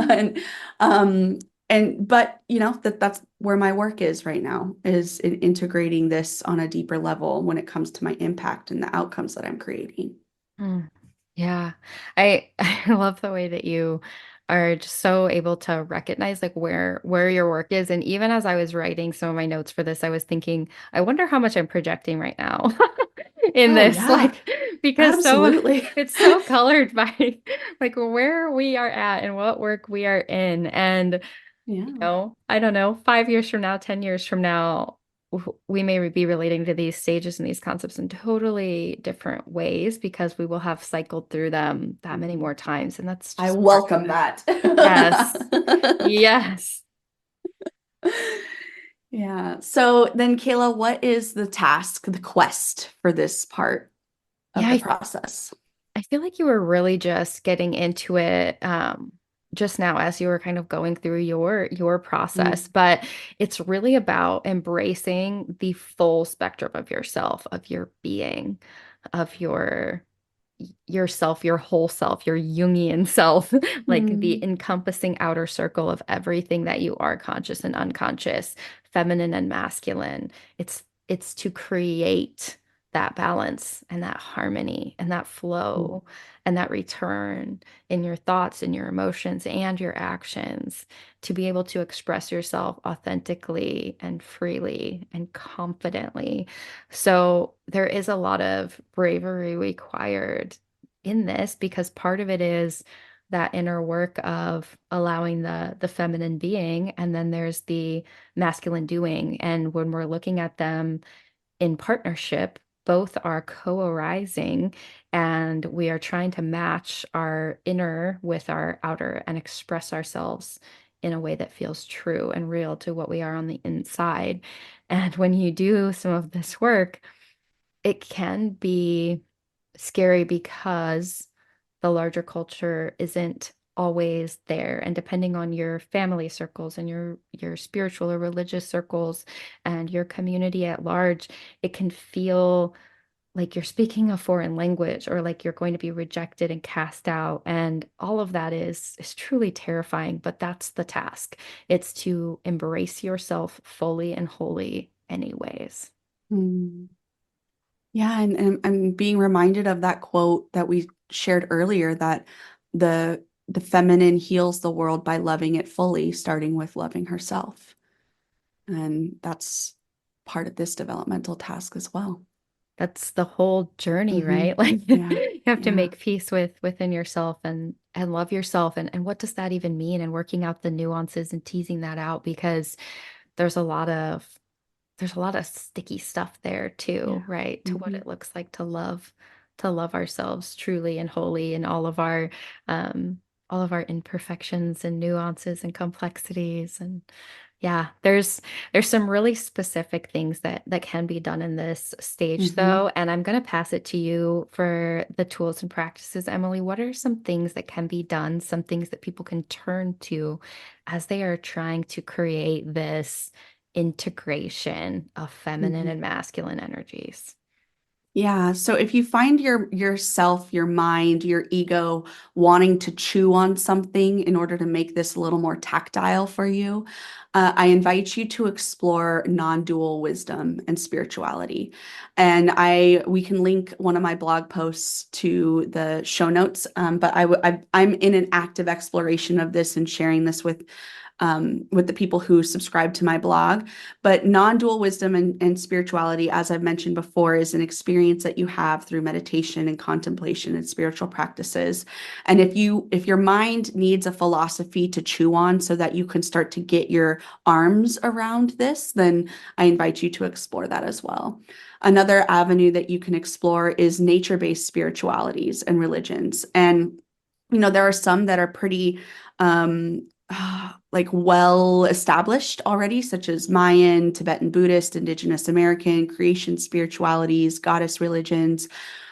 and um and but you know that's where my work is right now is in integrating this on a deeper level when it comes to my impact and the outcomes that I'm creating. Mm. Yeah. I love the way that you are just so able to recognize like where your work is. And even as I was writing some of my notes for this, I was thinking, I wonder how much I'm projecting right now in Oh this, yeah, like because absolutely. it's so colored by like where we are at and what work we are in. And Yeah. I don't know, 5 years from now, 10 years from now, we may be relating to these stages and these concepts in totally different ways because we will have cycled through them that many more times. And that's I just part welcome of it. that. Yes. Yes. Yeah. So then, Kayla, what is the task, the quest for this part Yeah, of the process? I feel like you were really just getting into it just now as you were kind of going through your process, Mm, but it's really about embracing the full spectrum of yourself, of your being, of yourself, your whole self, your Jungian self, like the mm, encompassing outer circle of everything that you are conscious and unconscious, feminine and masculine. It's to create that balance and that harmony and that mm, flow and that return in your thoughts and your emotions and your actions to be able to express yourself authentically and freely and confidently. So there is a lot of bravery required in this because part of it is that inner work of allowing the feminine being, and then there's the masculine doing. And when we're looking at them in partnership, both are co-arising and we are trying to match our inner with our outer and express ourselves in a way that feels true and real to what we are on the inside. And when you do some of this work, it can be scary because the larger culture isn't always there, and depending on your family circles and your spiritual or religious circles and your community at large, it can feel like you're speaking a foreign language or like you're going to be rejected and cast out, and all of that is truly terrifying, but that's the task. It's to embrace yourself fully and wholly anyways. mm. Yeah, and I'm being reminded of that quote that we shared earlier that the feminine heals the world by loving it fully, starting with loving herself. And that's part of this developmental task as well. That's the whole journey, Hmm. right? Like Yeah, you have to yeah, make peace within yourself and love yourself, and what does that even mean, and working out the nuances and teasing that out because there's a lot of there's a lot of sticky stuff there too, yeah. right? To what Hmm. it looks like to love ourselves truly and wholly in all of our all of our imperfections and nuances and complexities. And yeah, there's some really specific things that can be done in this stage Hmm. though, and I'm going to pass it to you for the tools and practices. Emily, what are some things that can be done, some things that people can turn to as they are trying to create this integration of feminine and masculine energies? Yeah, so if you find yourself, your mind, your ego wanting to chew on something in order to make this a little more tactile for you, I invite you to explore non-dual wisdom and spirituality. And we can link one of my blog posts to the show notes. But I'm in an active exploration of this and sharing this with the people who subscribe to my blog. But non-dual wisdom and spirituality, as I've mentioned before, is an experience that you have through meditation and contemplation and spiritual practices. And if your mind needs a philosophy to chew on so that you can start to get your arms around this, then I invite you to explore that as well. Another avenue that you can explore is nature-based spiritualities and religions. And there are some that are pretty like well established already, such as Mayan, Tibetan Buddhist, Indigenous American, creation spiritualities, goddess religions.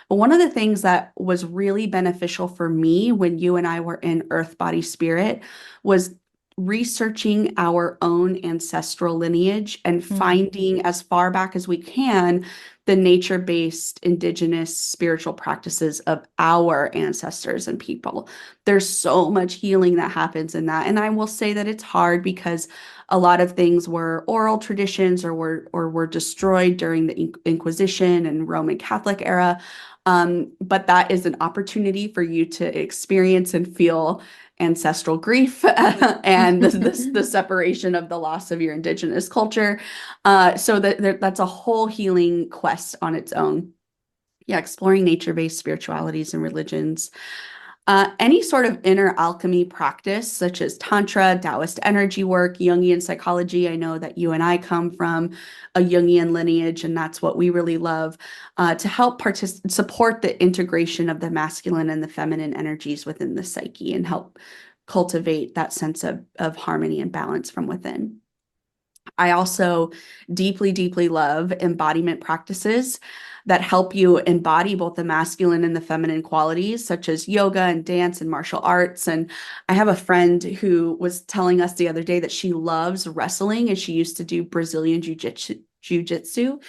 But one of the things that was really beneficial for me when you and I were in Earth Body Spirit was researching our own ancestral lineage and Mm, finding as far back as we can the nature-based indigenous spiritual practices of our ancestors and people. There's so much healing that happens in that. And I will say that it's hard because a lot of things were oral traditions or were destroyed during the Inquisition and Roman Catholic era. But that is an opportunity for you to experience and feel ancestral grief and the separation of the loss of your indigenous culture. So that's a whole healing quest on its own. Yeah, exploring nature-based spiritualities and religions. Any sort of inner alchemy practice, such as Tantra, Taoist energy work, Jungian psychology. I know that you and I come from a Jungian lineage, and that's what we really love to help support the integration of the masculine and the feminine energies within the psyche and help cultivate that sense of harmony and balance from within. I also deeply, deeply love embodiment practices that help you embody both the masculine and the feminine qualities, such as yoga and dance and martial arts. And I have a friend who was telling us the other day that she loves wrestling and she used to do Brazilian jiu-jitsu.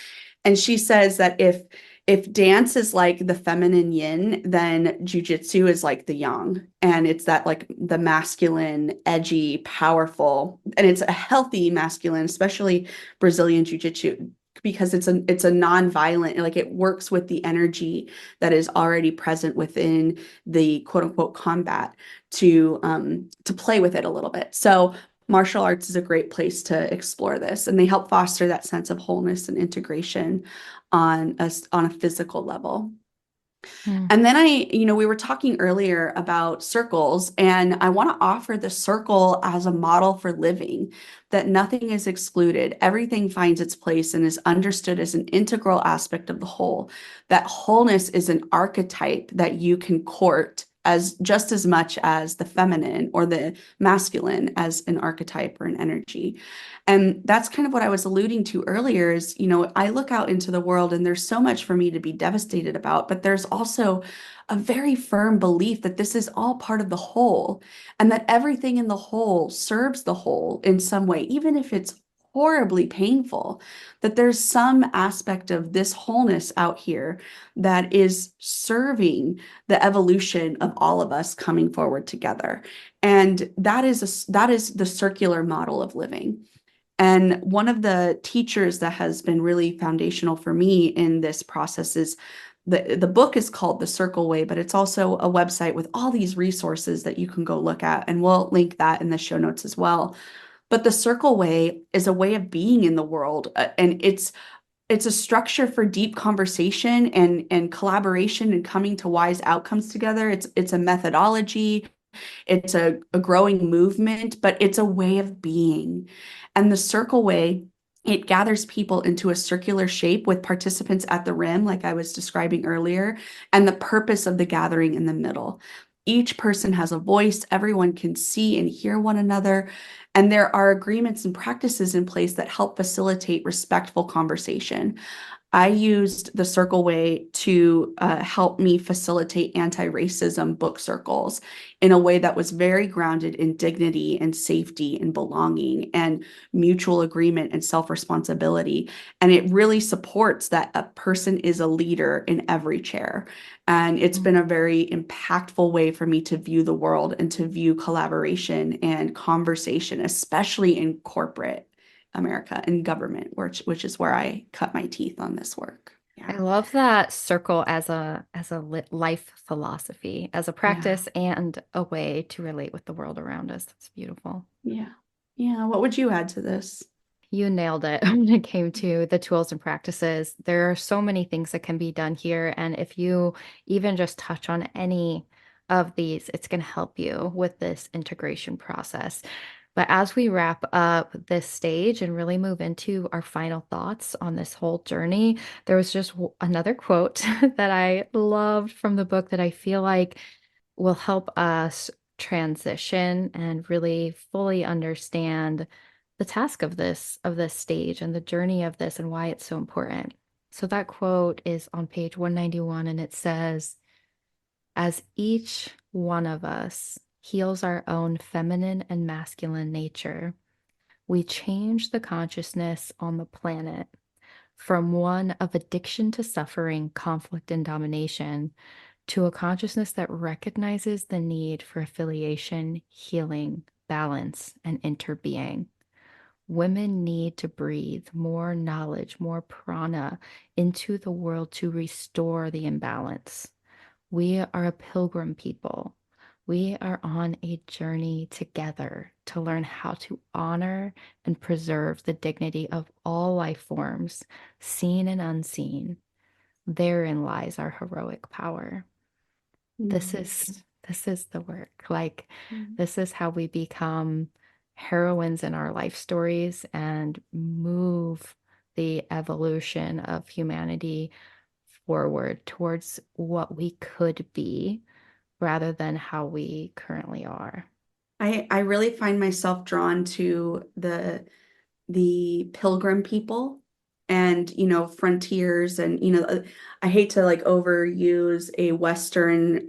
And she says that if dance is like the feminine yin, then jujitsu is like the yang. And it's that like the masculine, edgy, powerful, and it's a healthy masculine, especially Brazilian jiu-jitsu, because it's a non-violent, like it works with the energy that is already present within the quote unquote combat to play with it a little bit. So martial arts is a great place to explore this, and they help foster that sense of wholeness and integration on a physical level. mm, And then we were talking earlier about circles, and I want to offer the circle as a model for living, that nothing is excluded. Everything finds its place and is understood as an integral aspect of the whole. That wholeness is an archetype that you can court as just as much as the feminine or the masculine as an archetype or an energy. And that's kind of what I was alluding to earlier is, I look out into the world and there's so much for me to be devastated about, but there's also a very firm belief that this is all part of the whole and that everything in the whole serves the whole in some way, even if it's horribly painful, that there's some aspect of this wholeness out here that is serving the evolution of all of us coming forward together. And that is the circular model of living. And one of the teachers that has been really foundational for me in this process is the book is called The Circle Way, but it's also a website with all these resources that you can go look at. And we'll link that in the show notes as well. But the Circle Way is a way of being in the world, and it's a structure for deep conversation and collaboration and coming to wise outcomes together. It's a methodology, it's a growing movement, but it's a way of being. And the circle way, it gathers people into a circular shape with participants at the rim, like I was describing earlier, and the purpose of the gathering in the middle. each person has a voice, everyone can see and hear one another, and there are agreements and practices in place that help facilitate respectful conversation. I used the Circle Way to help me facilitate anti-racism book circles in a way that was very grounded in dignity and safety and belonging and mutual agreement and self-responsibility. And it really supports that a person is a leader in every chair. And it's been a very impactful way for me to view the world and to view collaboration and conversation, especially in corporate America and government, which is where I cut my teeth on this work. I Yeah. love that circle as a life philosophy, as a Yeah. practice and a way to relate with the world around us. That's beautiful. Yeah. Yeah. What would you add to this? You nailed it when it came to the tools and practices. There are so many things that can be done here. And if you even just touch on any of these, it's going to help you with this integration process. But as we wrap up this stage and really move into our final thoughts on this whole journey, there was just another quote that I loved from the book that I feel like will help us transition and really fully understand the task of this stage and the journey of this and why it's so important. So that quote is on page 191 and it says, as each one of us heals our own feminine and masculine nature, we change the consciousness on the planet from one of addiction to suffering, conflict, and domination to a consciousness that recognizes the need for affiliation, healing, balance, and interbeing. Women need to breathe more knowledge, more prana into the world to restore the imbalance. We are a pilgrim people. We are on a journey together to learn how to honor and preserve the dignity of all life forms, seen and unseen. Therein lies our heroic power. This Mm. is this is the work. Like Mm. this is how we become heroines in our life stories and move the evolution of humanity forward towards what we could be rather than how we currently are. I really find myself drawn to the pilgrim people and frontiers and I hate to like overuse a Western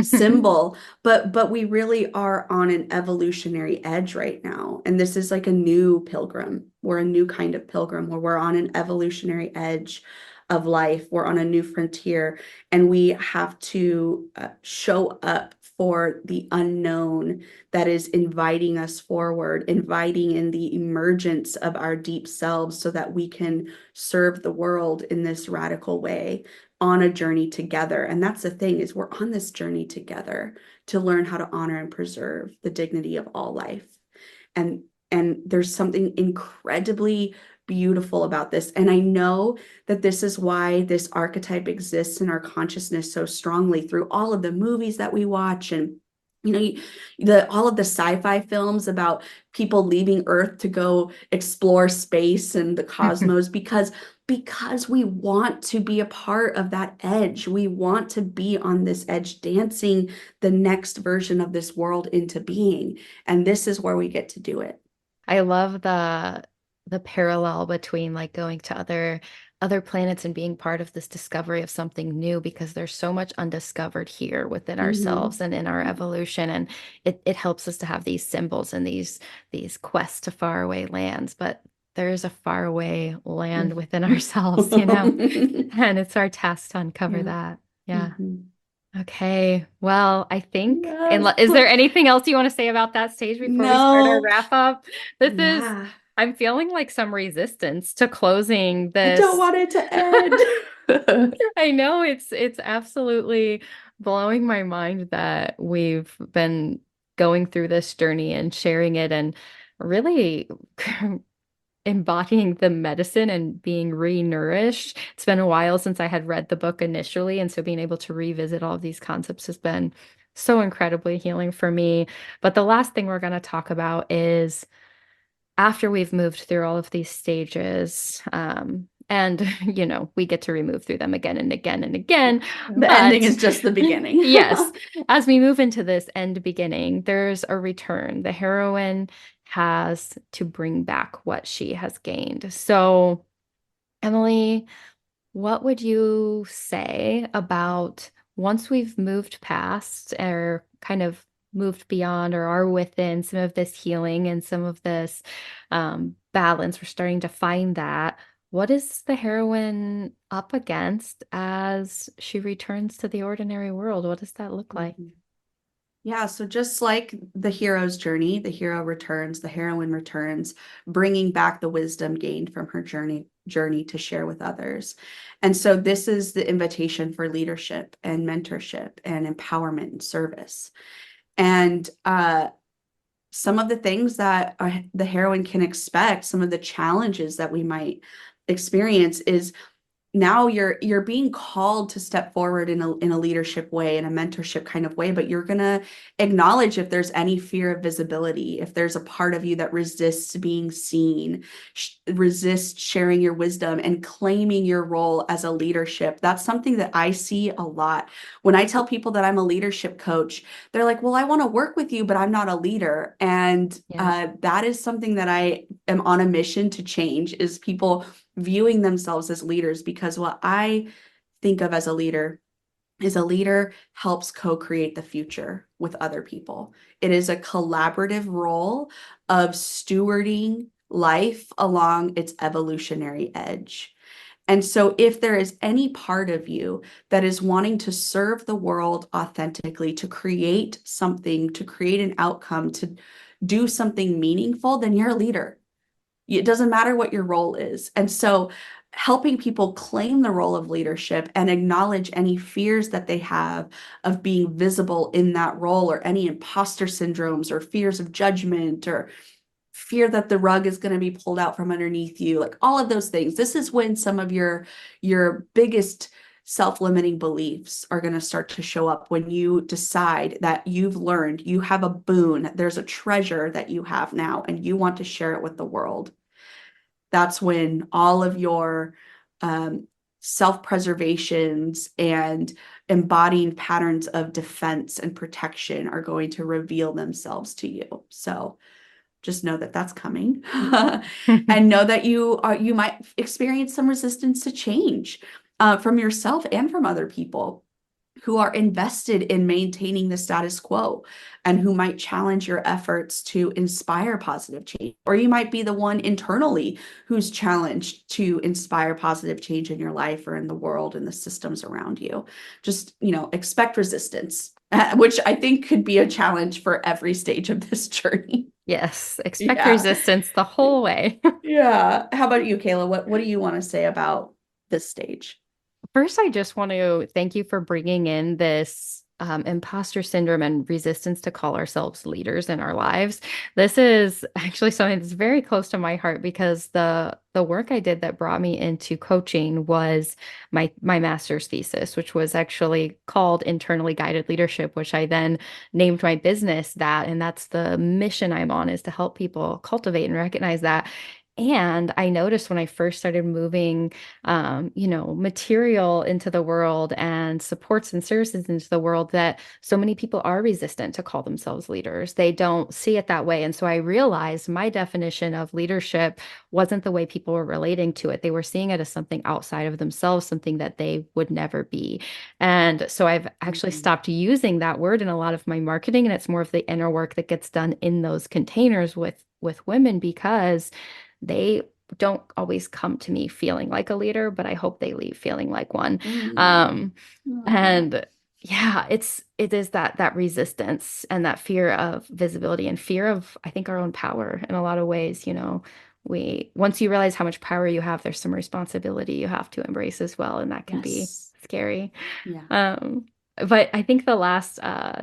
symbol, but we really are on an evolutionary edge right now, and this is like a new pilgrim. We're a new kind of pilgrim where we're on an evolutionary edge of life. We're on a new frontier, and we have to show up for the unknown that is inviting us forward, inviting in the emergence of our deep selves so that we can serve the world in this radical way on a journey together. And that's the thing, is we're on this journey together to learn how to honor and preserve the dignity of all life. And and there's something incredibly beautiful about this. And I know that this is why this archetype exists in our consciousness so strongly through all of the movies that we watch, and you know the all of the sci-fi films about people leaving Earth to go explore space and the cosmos, because we want to be a part of that edge. We want to be on this edge, dancing the next version of this world into being, and this is where we get to do it. I love the parallel between like going to other planets and being part of this discovery of something new because there's so much undiscovered here within ourselves Mhm. and in our evolution and it helps us to have these symbols and these quests to faraway lands, but there is a faraway land within ourselves, you know, and it's our task to uncover Yeah. that. Yeah. Mhm. Okay. Well, I think, Yes. is there anything else you want to say about that stage before we start our No. wrap up? This is, Yeah. I'm feeling like some resistance to closing I don't this. want it to end. I know it's absolutely blowing my mind that we've been going through this journey and sharing it and really embodying the medicine and being re-nourished. It's been a while since I had read the book initially, and so being able to revisit all of these concepts has been so incredibly healing for me. But the last thing we're going to talk about is after we've moved through all of these stages, And, we get to remove through them again and again and again. The ending But is just the beginning. yes, as we move into this end beginning, there's a return. The heroine has to bring back what she has gained. So, Emily, what would you say about once we've moved past or kind of moved beyond or are within some of this healing and some of this balance? We're starting to find that. What is the heroine up against as she returns to the ordinary world? What does that look like? Mhm. Yeah, so just like the hero's journey, the hero returns, the heroine returns, bringing back the wisdom gained from her journey to share with others. And so this is the invitation for leadership and mentorship and empowerment and service. And some of the things that the heroine can expect, some of the challenges that we might experience is now you're being called to step forward in a leadership way, in a mentorship kind of way, but you're going to acknowledge if there's any fear of visibility, if there's a part of you that resists being seen, resists sharing your wisdom and claiming your role as a leadership. That's something that I see a lot. When I tell people that I'm a leadership coach, they're like, well, I want to work with you, but I'm not a leader. And Yeah. that is something that I am on a mission to change, is people viewing themselves as leaders, because what I think of as a leader is a leader helps co-create the future with other people. It is a collaborative role of stewarding life along its evolutionary edge. And so, if there is any part of you that is wanting to serve the world authentically, to create something, to create an outcome, to do something meaningful, then you're a leader. It doesn't matter what your role is. And so helping people claim the role of leadership and acknowledge any fears that they have of being visible in that role, or any imposter syndromes or fears of judgment or fear that the rug is going to be pulled out from underneath you, like all of those things. This is when some of your biggest self-limiting beliefs are going to start to show up, when you decide that you've learned, you have a boon, there's a treasure that you have now, and you want to share it with the world. That's when all of your self-preservations and embodying patterns of defense and protection are going to reveal themselves to you. So just know that that's coming. And know that you might experience some resistance to change from yourself and from other people who are invested in maintaining the status quo, and who might challenge your efforts to inspire positive change. Or you might be the one internally who's challenged to inspire positive change in your life or in the world and the systems around you. Just, expect resistance, which I think could be a challenge for every stage of this journey. Yes, expect Yeah. resistance the whole way. Yeah. How about you, Kayla? What do you want to say about this stage? First, I just want to thank you for bringing in this imposter syndrome and resistance to call ourselves leaders in our lives. This is actually something that's very close to my heart, because the work I did that brought me into coaching was my master's thesis, which was actually called Internally Guided Leadership, which I then named my business that, and that's the mission I'm on, is to help people cultivate and recognize that. And I noticed when I first started moving material into the world and supports and services into the world, that so many people are resistant to call themselves leaders. They don't see it that way. And so I realized my definition of leadership wasn't the way people were relating to it. They were seeing it as something outside of themselves, something that they would never be. And so I've actually Mhm. stopped using that word in a lot of my marketing, and it's more of the inner work that gets done in those containers with women, because they don't always come to me feeling like a leader, but I hope they leave feeling like one. Mm. Um, Aw. and yeah, it is that resistance and that fear of visibility and fear of, I think, our own power in a lot of ways. We once you realize how much power you have, there's some responsibility you have to embrace as well, and that can be Yes. scary. Yeah. Um, but I think the last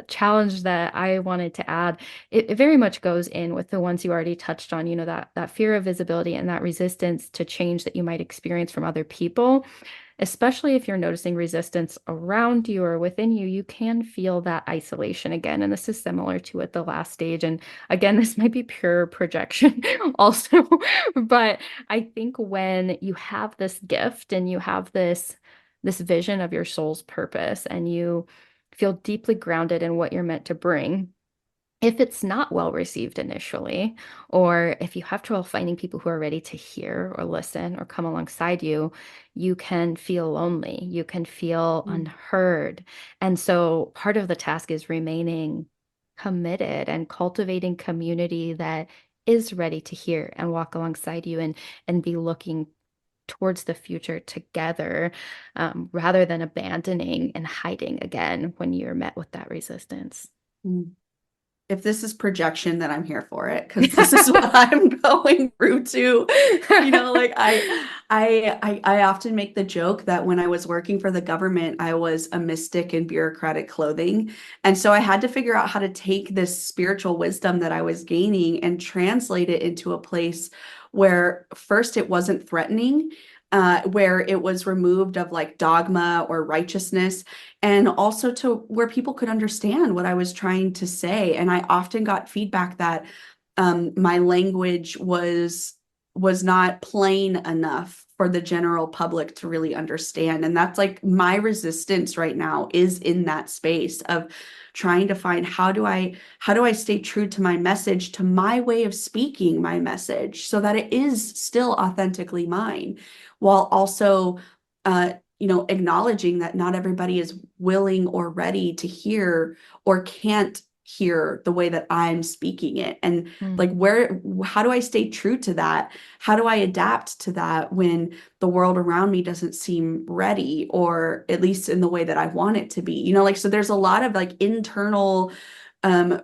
challenge that I wanted to add, it very much goes in with the ones you already touched on, that fear of visibility and that resistance to change that you might experience from other people. especially if you're noticing resistance around you or within you, you can feel that isolation again. And this is similar to at the last stage. And again, this might be pure projection also, but I think when you have this gift and you have this vision of your soul's purpose and you feel deeply grounded in what you're meant to bring, if it's not well received initially, or if you have trouble finding people who are ready to hear or listen or come alongside you, you can feel lonely. You can feel Mm, unheard. And so part of the task is remaining committed and cultivating community that is ready to hear and walk alongside you and be looking towards the future together, rather than abandoning and hiding again when you're met with that resistance. mm. If this is projection, then I'm here for it because this is what I'm going through too. Like I often make the joke that when I was working for the government, I was a mystic in bureaucratic clothing. And so I had to figure out how to take this spiritual wisdom that I was gaining and translate it into a place where first it wasn't threatening. Where it was removed of like dogma or righteousness, and also to where people could understand what I was trying to say. And I often got feedback that my language was not plain enough for the general public to really understand. And that's like my resistance right now is in that space of trying to find how do I stay true to my message, to my way of speaking my message so that it is still authentically mine, while also acknowledging that not everybody is willing or ready to hear or can't hear the way that I'm speaking it. And like, Mhm. how do I stay true to that? How do I adapt to that when the world around me doesn't seem ready, or at least in the way that I want it to be? Like, so there's a lot of like internal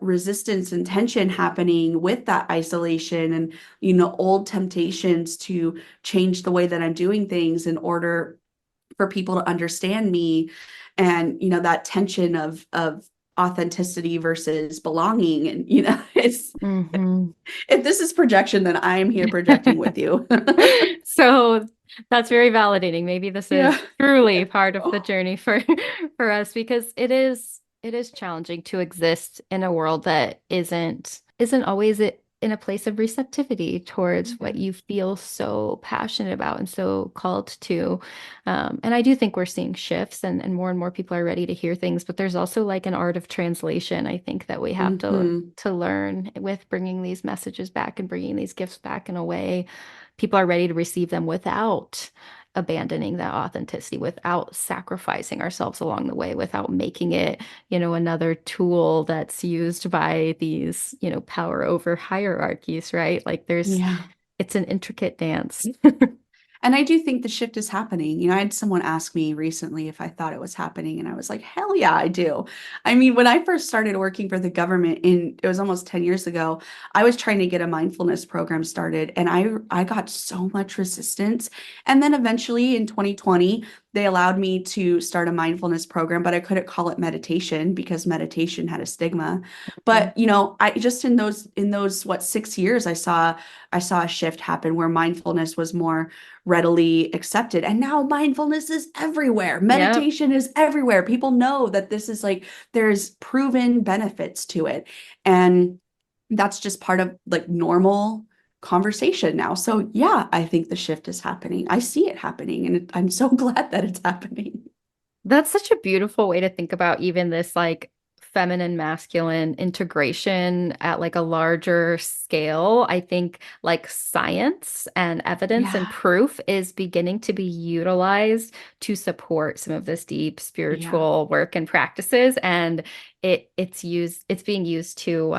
resistance and tension happening with that isolation, and old temptations to change the way that I'm doing things in order for people to understand me, and that tension of authenticity versus belonging. And it's Mhm. if this is projection, then I am here projecting with you. So that's very validating. Maybe this Yeah. is truly part of the journey for for us because it is challenging to exist in a world that isn't always in a place of receptivity towards what Yeah. you feel so passionate about and so called to. And I do think we're seeing shifts and more people are ready to hear things, but there's also like an art of translation, I think, that we have Hmm. to learn with bringing these messages back and bringing these gifts back in a way people are ready to receive them without abandoning that authenticity, without sacrificing ourselves along the way, without making it, another tool that's used by these, power over hierarchies, right? Like Yeah. it's an intricate dance. And I do think the shift is happening. I had someone ask me recently if I thought it was happening, and I was like, hell yeah, I do. I mean, when I first started working for the government it was almost 10 years ago, I was trying to get a mindfulness program started, and I got so much resistance. And then eventually in 2020, they allowed me to start a mindfulness program, but I couldn't call it meditation because meditation had a stigma. Mhm. But, I just in those what 6 years, I saw a shift happen where mindfulness was more readily accepted. And now mindfulness is everywhere. Yep. Meditation is everywhere. People know that this is like, there's proven benefits to it. And that's just part of like normal conversation now. So, yeah, I think the shift is happening. I see it happening, and I'm so glad that it's happening. That's such a beautiful way to think about even this like feminine masculine integration at like a larger scale. I think like science and evidence and Yeah. proof is beginning to be utilized to support some of this deep Yeah. spiritual work and practices. And it's being used to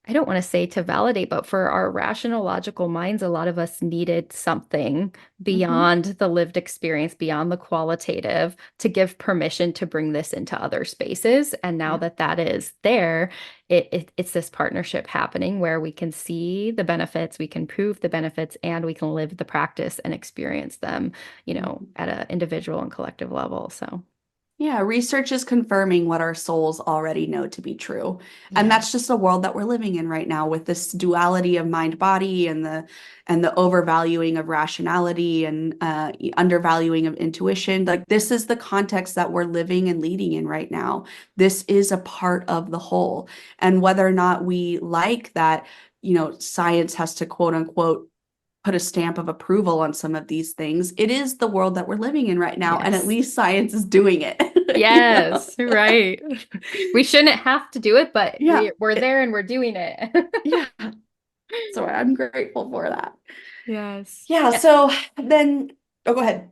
I don't want to say to validate, but for our rational, logical minds, a lot of us needed something Hmm. beyond the lived experience, beyond the qualitative, to give permission to bring this into other spaces. And now Yeah. that that is there, it's this partnership happening where we can see the benefits, we can prove the benefits, and we can live the practice and experience them, Mhm. at an individual and collective level. So. Yeah, research is confirming what our souls already know to be true. And Yeah. that's just the world that we're living in right now with this duality of mind body and the overvaluing of rationality and undervaluing of intuition. Like this is the context that we're living and leading in right now. This is a part of the whole. And whether or not we like that, science has to quote unquote put a stamp of approval on some of these things. It is the world that we're living in right now, and at Yes. least science is doing it. You know? Yes, right. We shouldn't have to do it, but Yeah. we're there and we're doing it. Yeah. So I'm grateful for that. Yes. Yeah. Yeah. So then, oh, go ahead.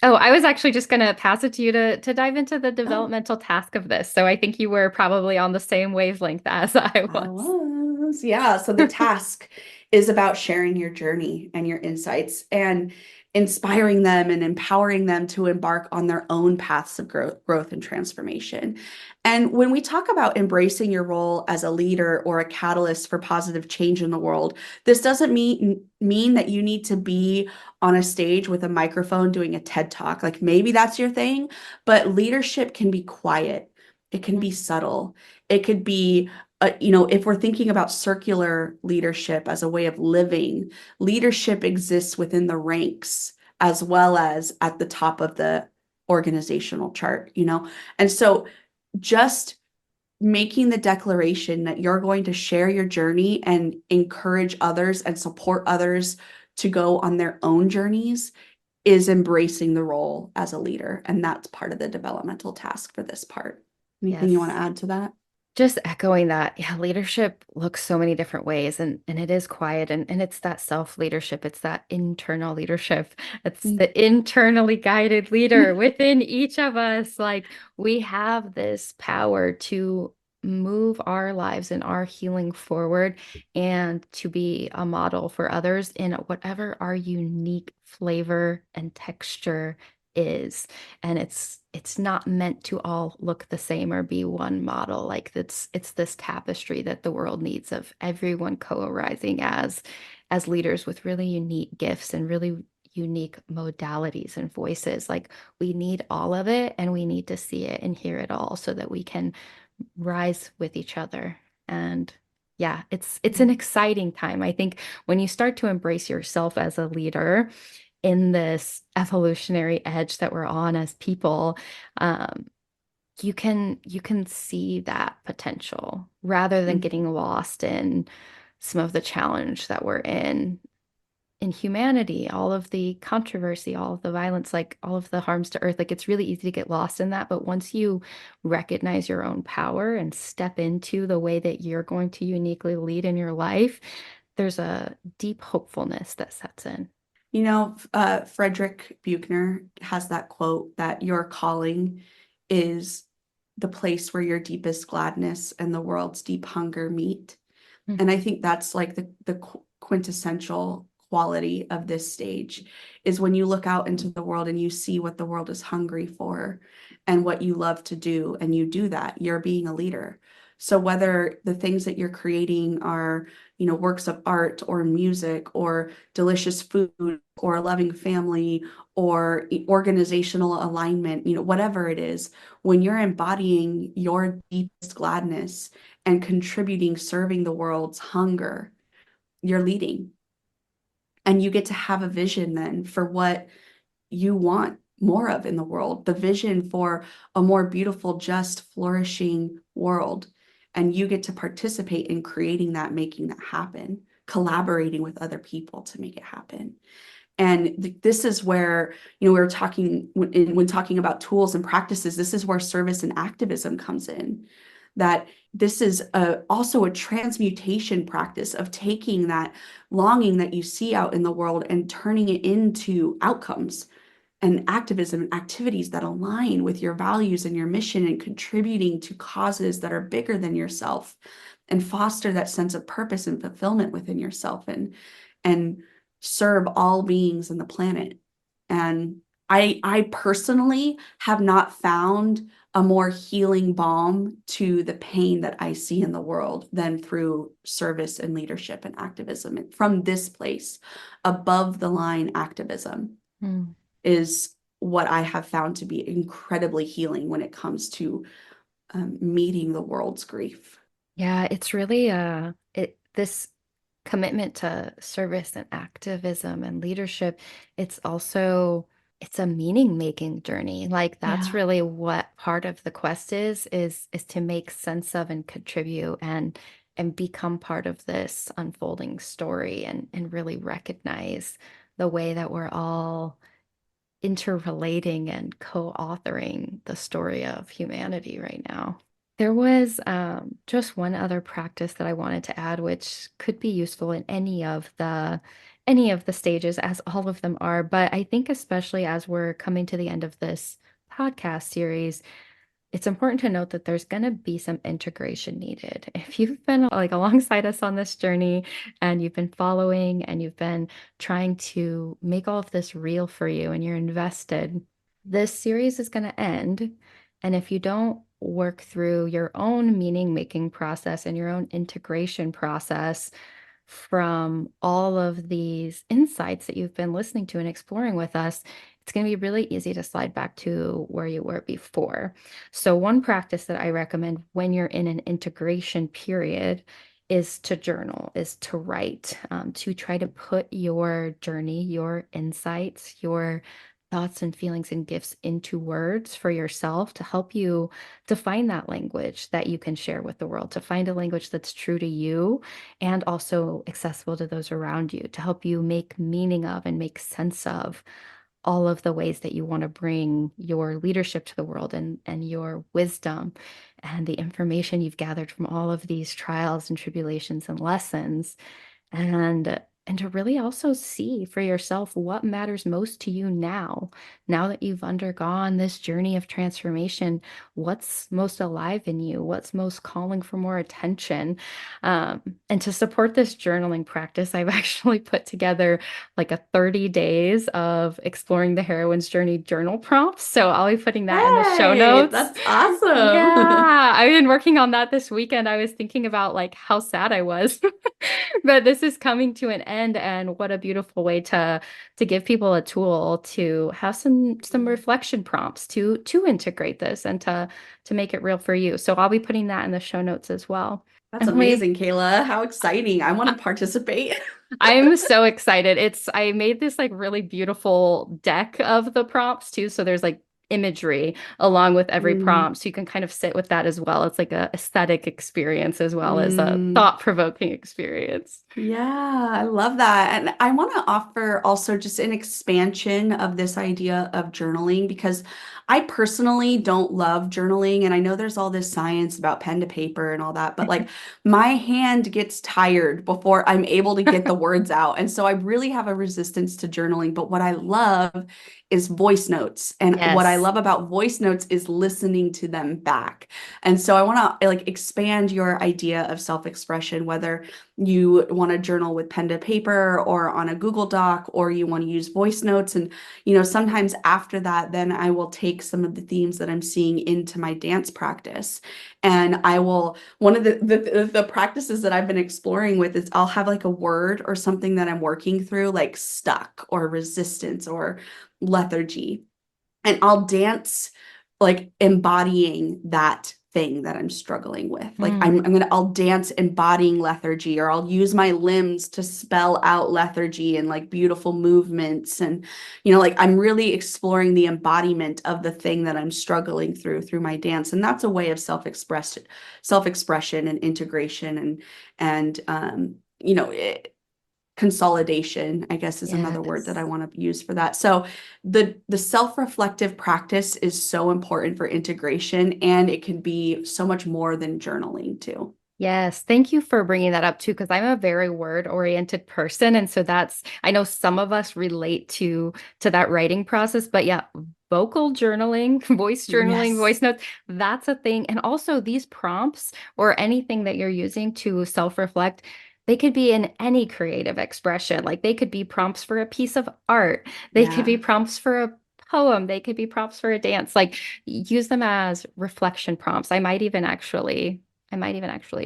Oh, I was actually just going to pass it to you to dive into the Oh, developmental task of this. So I think you were probably on the same wavelength as I I was. was. Yeah. So the task is about sharing your journey and your insights and inspiring them and empowering them to embark on their own paths of growth and transformation. And when we talk about embracing your role as a leader or a catalyst for positive change in the world, this doesn't mean that you need to be on a stage with a microphone doing a TED Talk. Like maybe that's your thing, but leadership can be quiet. It can be subtle. It could be if we're thinking about circular leadership as a way of living, leadership exists within the ranks as well as at the top of the organizational chart. And so just making the declaration that you're going to share your journey and encourage others and support others to go on their own journeys is embracing the role as a leader. And that's part of the developmental task for this part. Anything you want to Yes. add to that? Just echoing that, yeah, leadership looks so many different ways and it is quiet and it's that self-leadership, it's that internal leadership. It's the internally guided leader within each of us. Like we have this power to move our lives and our healing forward and to be a model for others in whatever our unique flavor and texture is. And it's not meant to all look the same or be one model. Like it's this tapestry that the world needs of everyone co-arising as leaders with really unique gifts and really unique modalities and voices. Like we need all of it and we need to see it and hear it all so that we can rise with each other. And yeah, it's an exciting time. I think when you start to embrace yourself as a leader, in this evolutionary edge that we're on as people, um, you can see that potential rather than Mhm. getting lost in some of the challenge that we're in humanity, all of the controversy, all of the violence, like all of the harms to earth. Like it's really easy to get lost in that. But once you recognize your own power and step into the way that you're going to uniquely lead in your life, there's a deep hopefulness that sets in. Frederick Buechner has that quote that your calling is the place where your deepest gladness and the world's deep hunger meet. And I Mhm. think that's like the quintessential quality of this stage is when you look out into the world and you see what the world is hungry for and what you love to do, and you do that, you're being a leader. So whether the things that you're creating are, works of art or music or delicious food or a loving family or organizational alignment, whatever it is, when you're embodying your deepest gladness and contributing, serving the world's hunger, you're leading. And you get to have a vision then for what you want more of in the world, the vision for a more beautiful, just, flourishing world. And you get to participate in creating that, making that happen, collaborating with other people to make it happen. And this is where, we were talking when talking about tools and practices, this is where service and activism comes in. That this is also a transmutation practice of taking that longing that you see out in the world and turning it into outcomes and activism and activities that align with your values and your mission and contributing to causes that are bigger than yourself and foster that sense of purpose and fulfillment within yourself and serve all beings in the planet. And I personally have not found a more healing balm to the pain that I see in the world than through service and leadership and activism. And from this place, above the line activism Mm. is what I have found to be incredibly healing when it comes to meeting the world's grief. Yeah, it's really this commitment to service and activism and leadership. It's also it's a meaning making journey. Like that's Yeah. really what part of the quest is to make sense of and contribute and become part of this unfolding story and really recognize the way that we're all interrelating and co-authoring the story of humanity right now. There was just one other practice that I wanted to add, which could be useful in any of the stages, as all of them are. But I think especially as we're coming to the end of this podcast series, it's important to note that there's going to be some integration needed. If you've been like alongside us on this journey and you've been following and you've been trying to make all of this real for you and you're invested, this series is going to end. And if you don't work through your own meaning making process and your own integration process, from all of these insights that you've been listening to and exploring with us, it's going to be really easy to slide back to where you were before. So, one practice that I recommend when you're in an integration period is to journal, is to write, to try to put your journey, your insights, your thoughts and feelings and gifts into words for yourself to help you to find that language that you can share with the world, to find a language that's true to you and also accessible to those around you, to help you make meaning of and make sense of all of the ways that you want to bring your leadership to the world and your wisdom and the information you've gathered from all of these trials and tribulations and lessons and to really also see for yourself what matters most to you now that you've undergone this journey of transformation, what's most alive in you, what's most calling for more attention. And to support this journaling practice, I've actually put together like a 30 days of exploring the heroine's journey journal prompts. So I'll be putting that in the show Hey, notes. that's awesome. Yeah, I've been working on that this weekend. I was thinking about like how sad I was. But this is coming to an end, and what a beautiful way to give people a tool to have some reflection prompts to integrate this and to make it real for you. So I'll be putting that in the show notes as well. That's Emily, amazing, Kayla. How exciting. I want to participate. I'm so excited. I made this like really beautiful deck of the prompts too. So there's like imagery along with every Mm, prompt. So you can kind of sit with that as well. It's like a aesthetic experience as well as a mm. thought-provoking experience. Yeah, I love that. And I want to offer also just an expansion of this idea of journaling because I personally don't love journaling. And I know there's all this science about pen to paper and all that, but like my hand gets tired before I'm able to get the words out. And so I really have a resistance to journaling. But what I love is voice notes. And what I Yes. love about voice notes is listening to them back. And so I want to like expand your idea of self-expression, whether you want to journal with pen to paper or on a Google Doc, or you want to use voice notes. And, sometimes after that, then I will take some of the themes that I'm seeing into my dance practice. And one of the practices that I've been exploring with is I'll have like a word or something that I'm working through, like stuck or resistance or lethargy, and I'll dance like embodying that thing that I'm struggling with. Like Mm. I'll dance embodying lethargy, or I'll use my limbs to spell out lethargy and like beautiful movements. And, like I'm really exploring the embodiment of the thing that I'm struggling through my dance. And that's a way of self-expression and integration and consolidation, I guess, is another word that I Yes. want to use for that. So the self-reflective practice is so important for integration, and it can be so much more than journaling too. Yes, thank you for bringing that up too, because I'm a very word-oriented person, and so I know some of us relate to that writing process, but yeah, vocal journaling, Yes. voice notes, that's a thing. And also these prompts or anything that you're using to self-reflect, they could be in any creative expression. Like they could be prompts for a piece of art, they could be Yeah. prompts for a poem, they could be prompts for a dance. Like use them as reflection prompts. I might even actually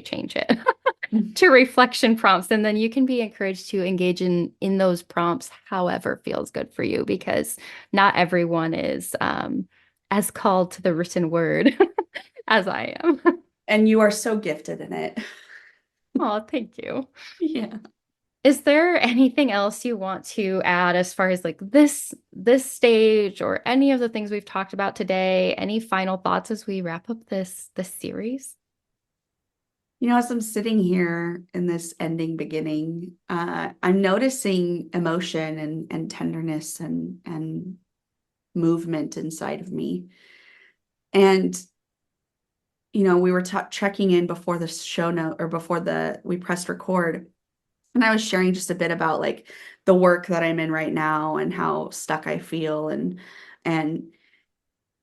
change it. to reflection prompts, and then you can be encouraged to engage in those prompts however feels good for you, because not everyone is as called to the written word as I am. And you are so gifted in it. Oh, thank you. Yeah. Is there anything else you want to add as far as like this stage or any of the things we've talked about today? Any final thoughts as we wrap up this series? As I'm sitting here in this ending beginning, I'm noticing emotion and tenderness and movement inside of me. And we were checking in before the show note or before we pressed record, and I was sharing just a bit about like the work that I'm in right now and how stuck I feel, and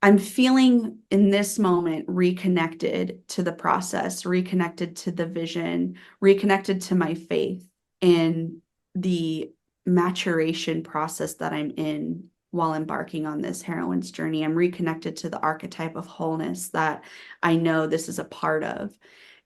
I'm feeling in this moment reconnected to the process, reconnected to the vision, reconnected to my faith in the maturation process that I'm in while embarking on this heroine's journey. I'm reconnected to the archetype of wholeness that I know this is a part of.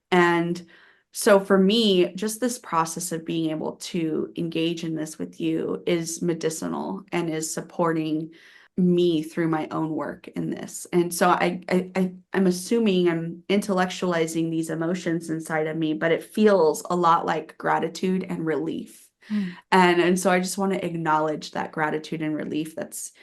And so for me, just this process of being able to engage in this with you is medicinal and is supporting me through my own work in this. And so I'm assuming I'm intellectualizing these emotions inside of me, but it feels a lot like gratitude and relief. Mm. And so I just want to acknowledge that gratitude and relief that's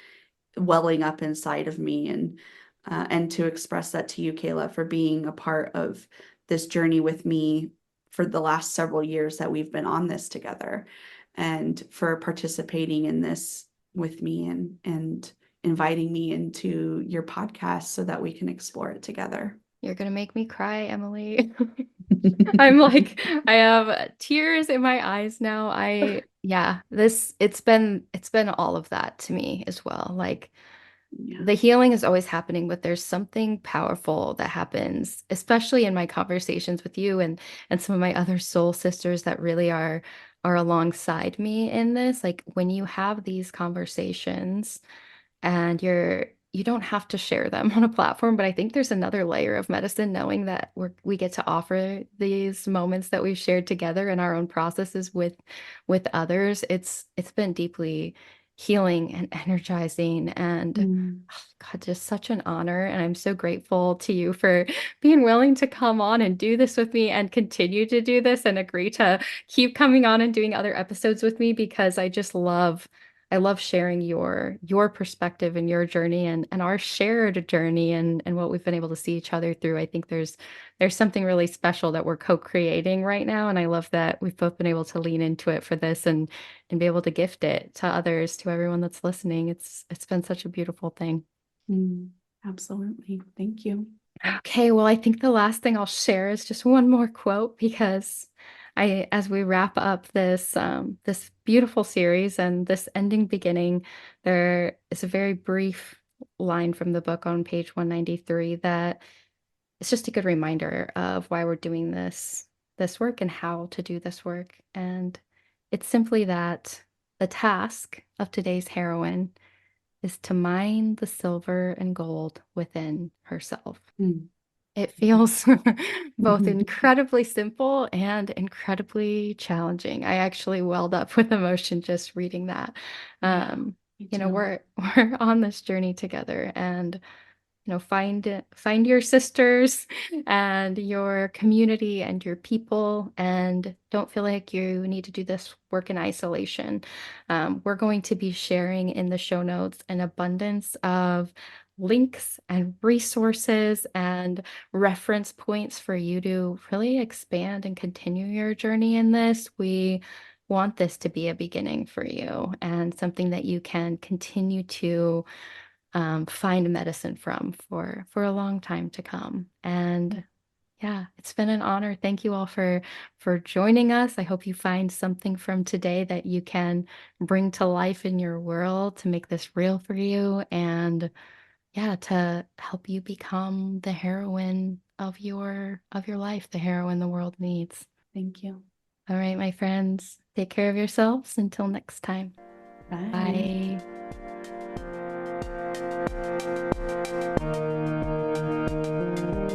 welling up inside of me, and to express that to you, Kayla, for being a part of this journey with me for the last several years that we've been on this together, and for participating in this with me, and inviting me into your podcast so that we can explore it together. You're gonna make me cry, Emily. I'm like, I have tears in my eyes now. Yeah, it's been all of that to me as well. Like Yeah. the healing is always happening, but there's something powerful that happens, especially in my conversations with you and some of my other soul sisters that really are alongside me in this. Like when you have these conversations and you don't have to share them on a platform, but I think there's another layer of medicine knowing that we get to offer these moments that we've shared together in our own processes with others. It's been deeply healing and energizing, and Mm. oh God, just such an honor. And I'm so grateful to you for being willing to come on and do this with me and continue to do this and agree to keep coming on and doing other episodes with me, because I love sharing your perspective and your journey and our shared journey and what we've been able to see each other through. I think there's something really special that we're co-creating right now, and I love that we've both been able to lean into it for this and be able to gift it to others, to everyone that's listening. It's been such a beautiful thing. Mm. Absolutely. Thank you. Okay, well, I think the last thing I'll share is just one more quote, because as we wrap up this beautiful series and this ending beginning, there is a very brief line from the book on page 193 that it's just a good reminder of why we're doing this work and how to do this work. And it's simply that the task of today's heroine is to mine the silver and gold within herself. Mm. It feels both incredibly simple and incredibly challenging. I actually welled up with emotion just reading that. Yeah, Um, me you know, too. we're on this journey together, and find your sisters and your community and your people, and don't feel like you need to do this work in isolation. We're going to be sharing in the show notes an abundance of links and resources and reference points for you to really expand and continue your journey in this. We want this to be a beginning for you and something that you can continue to find medicine from for a long time to come. And yeah, it's been an honor. Thank you all for joining us. I hope you find something from today that you can bring to life in your world to make this real for you, and yeah, to help you become the heroine of your life, the heroine the world needs. Thank you. All right, my friends, take care of yourselves until next time. Bye. Bye.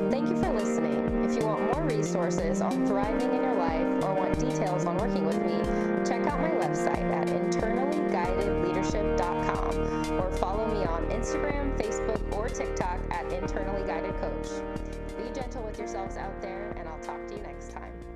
Thank you for listening. If you want more resources on thriving in your life, TikTok at internally guided coach. Be gentle with yourselves out there, and I'll talk to you next time.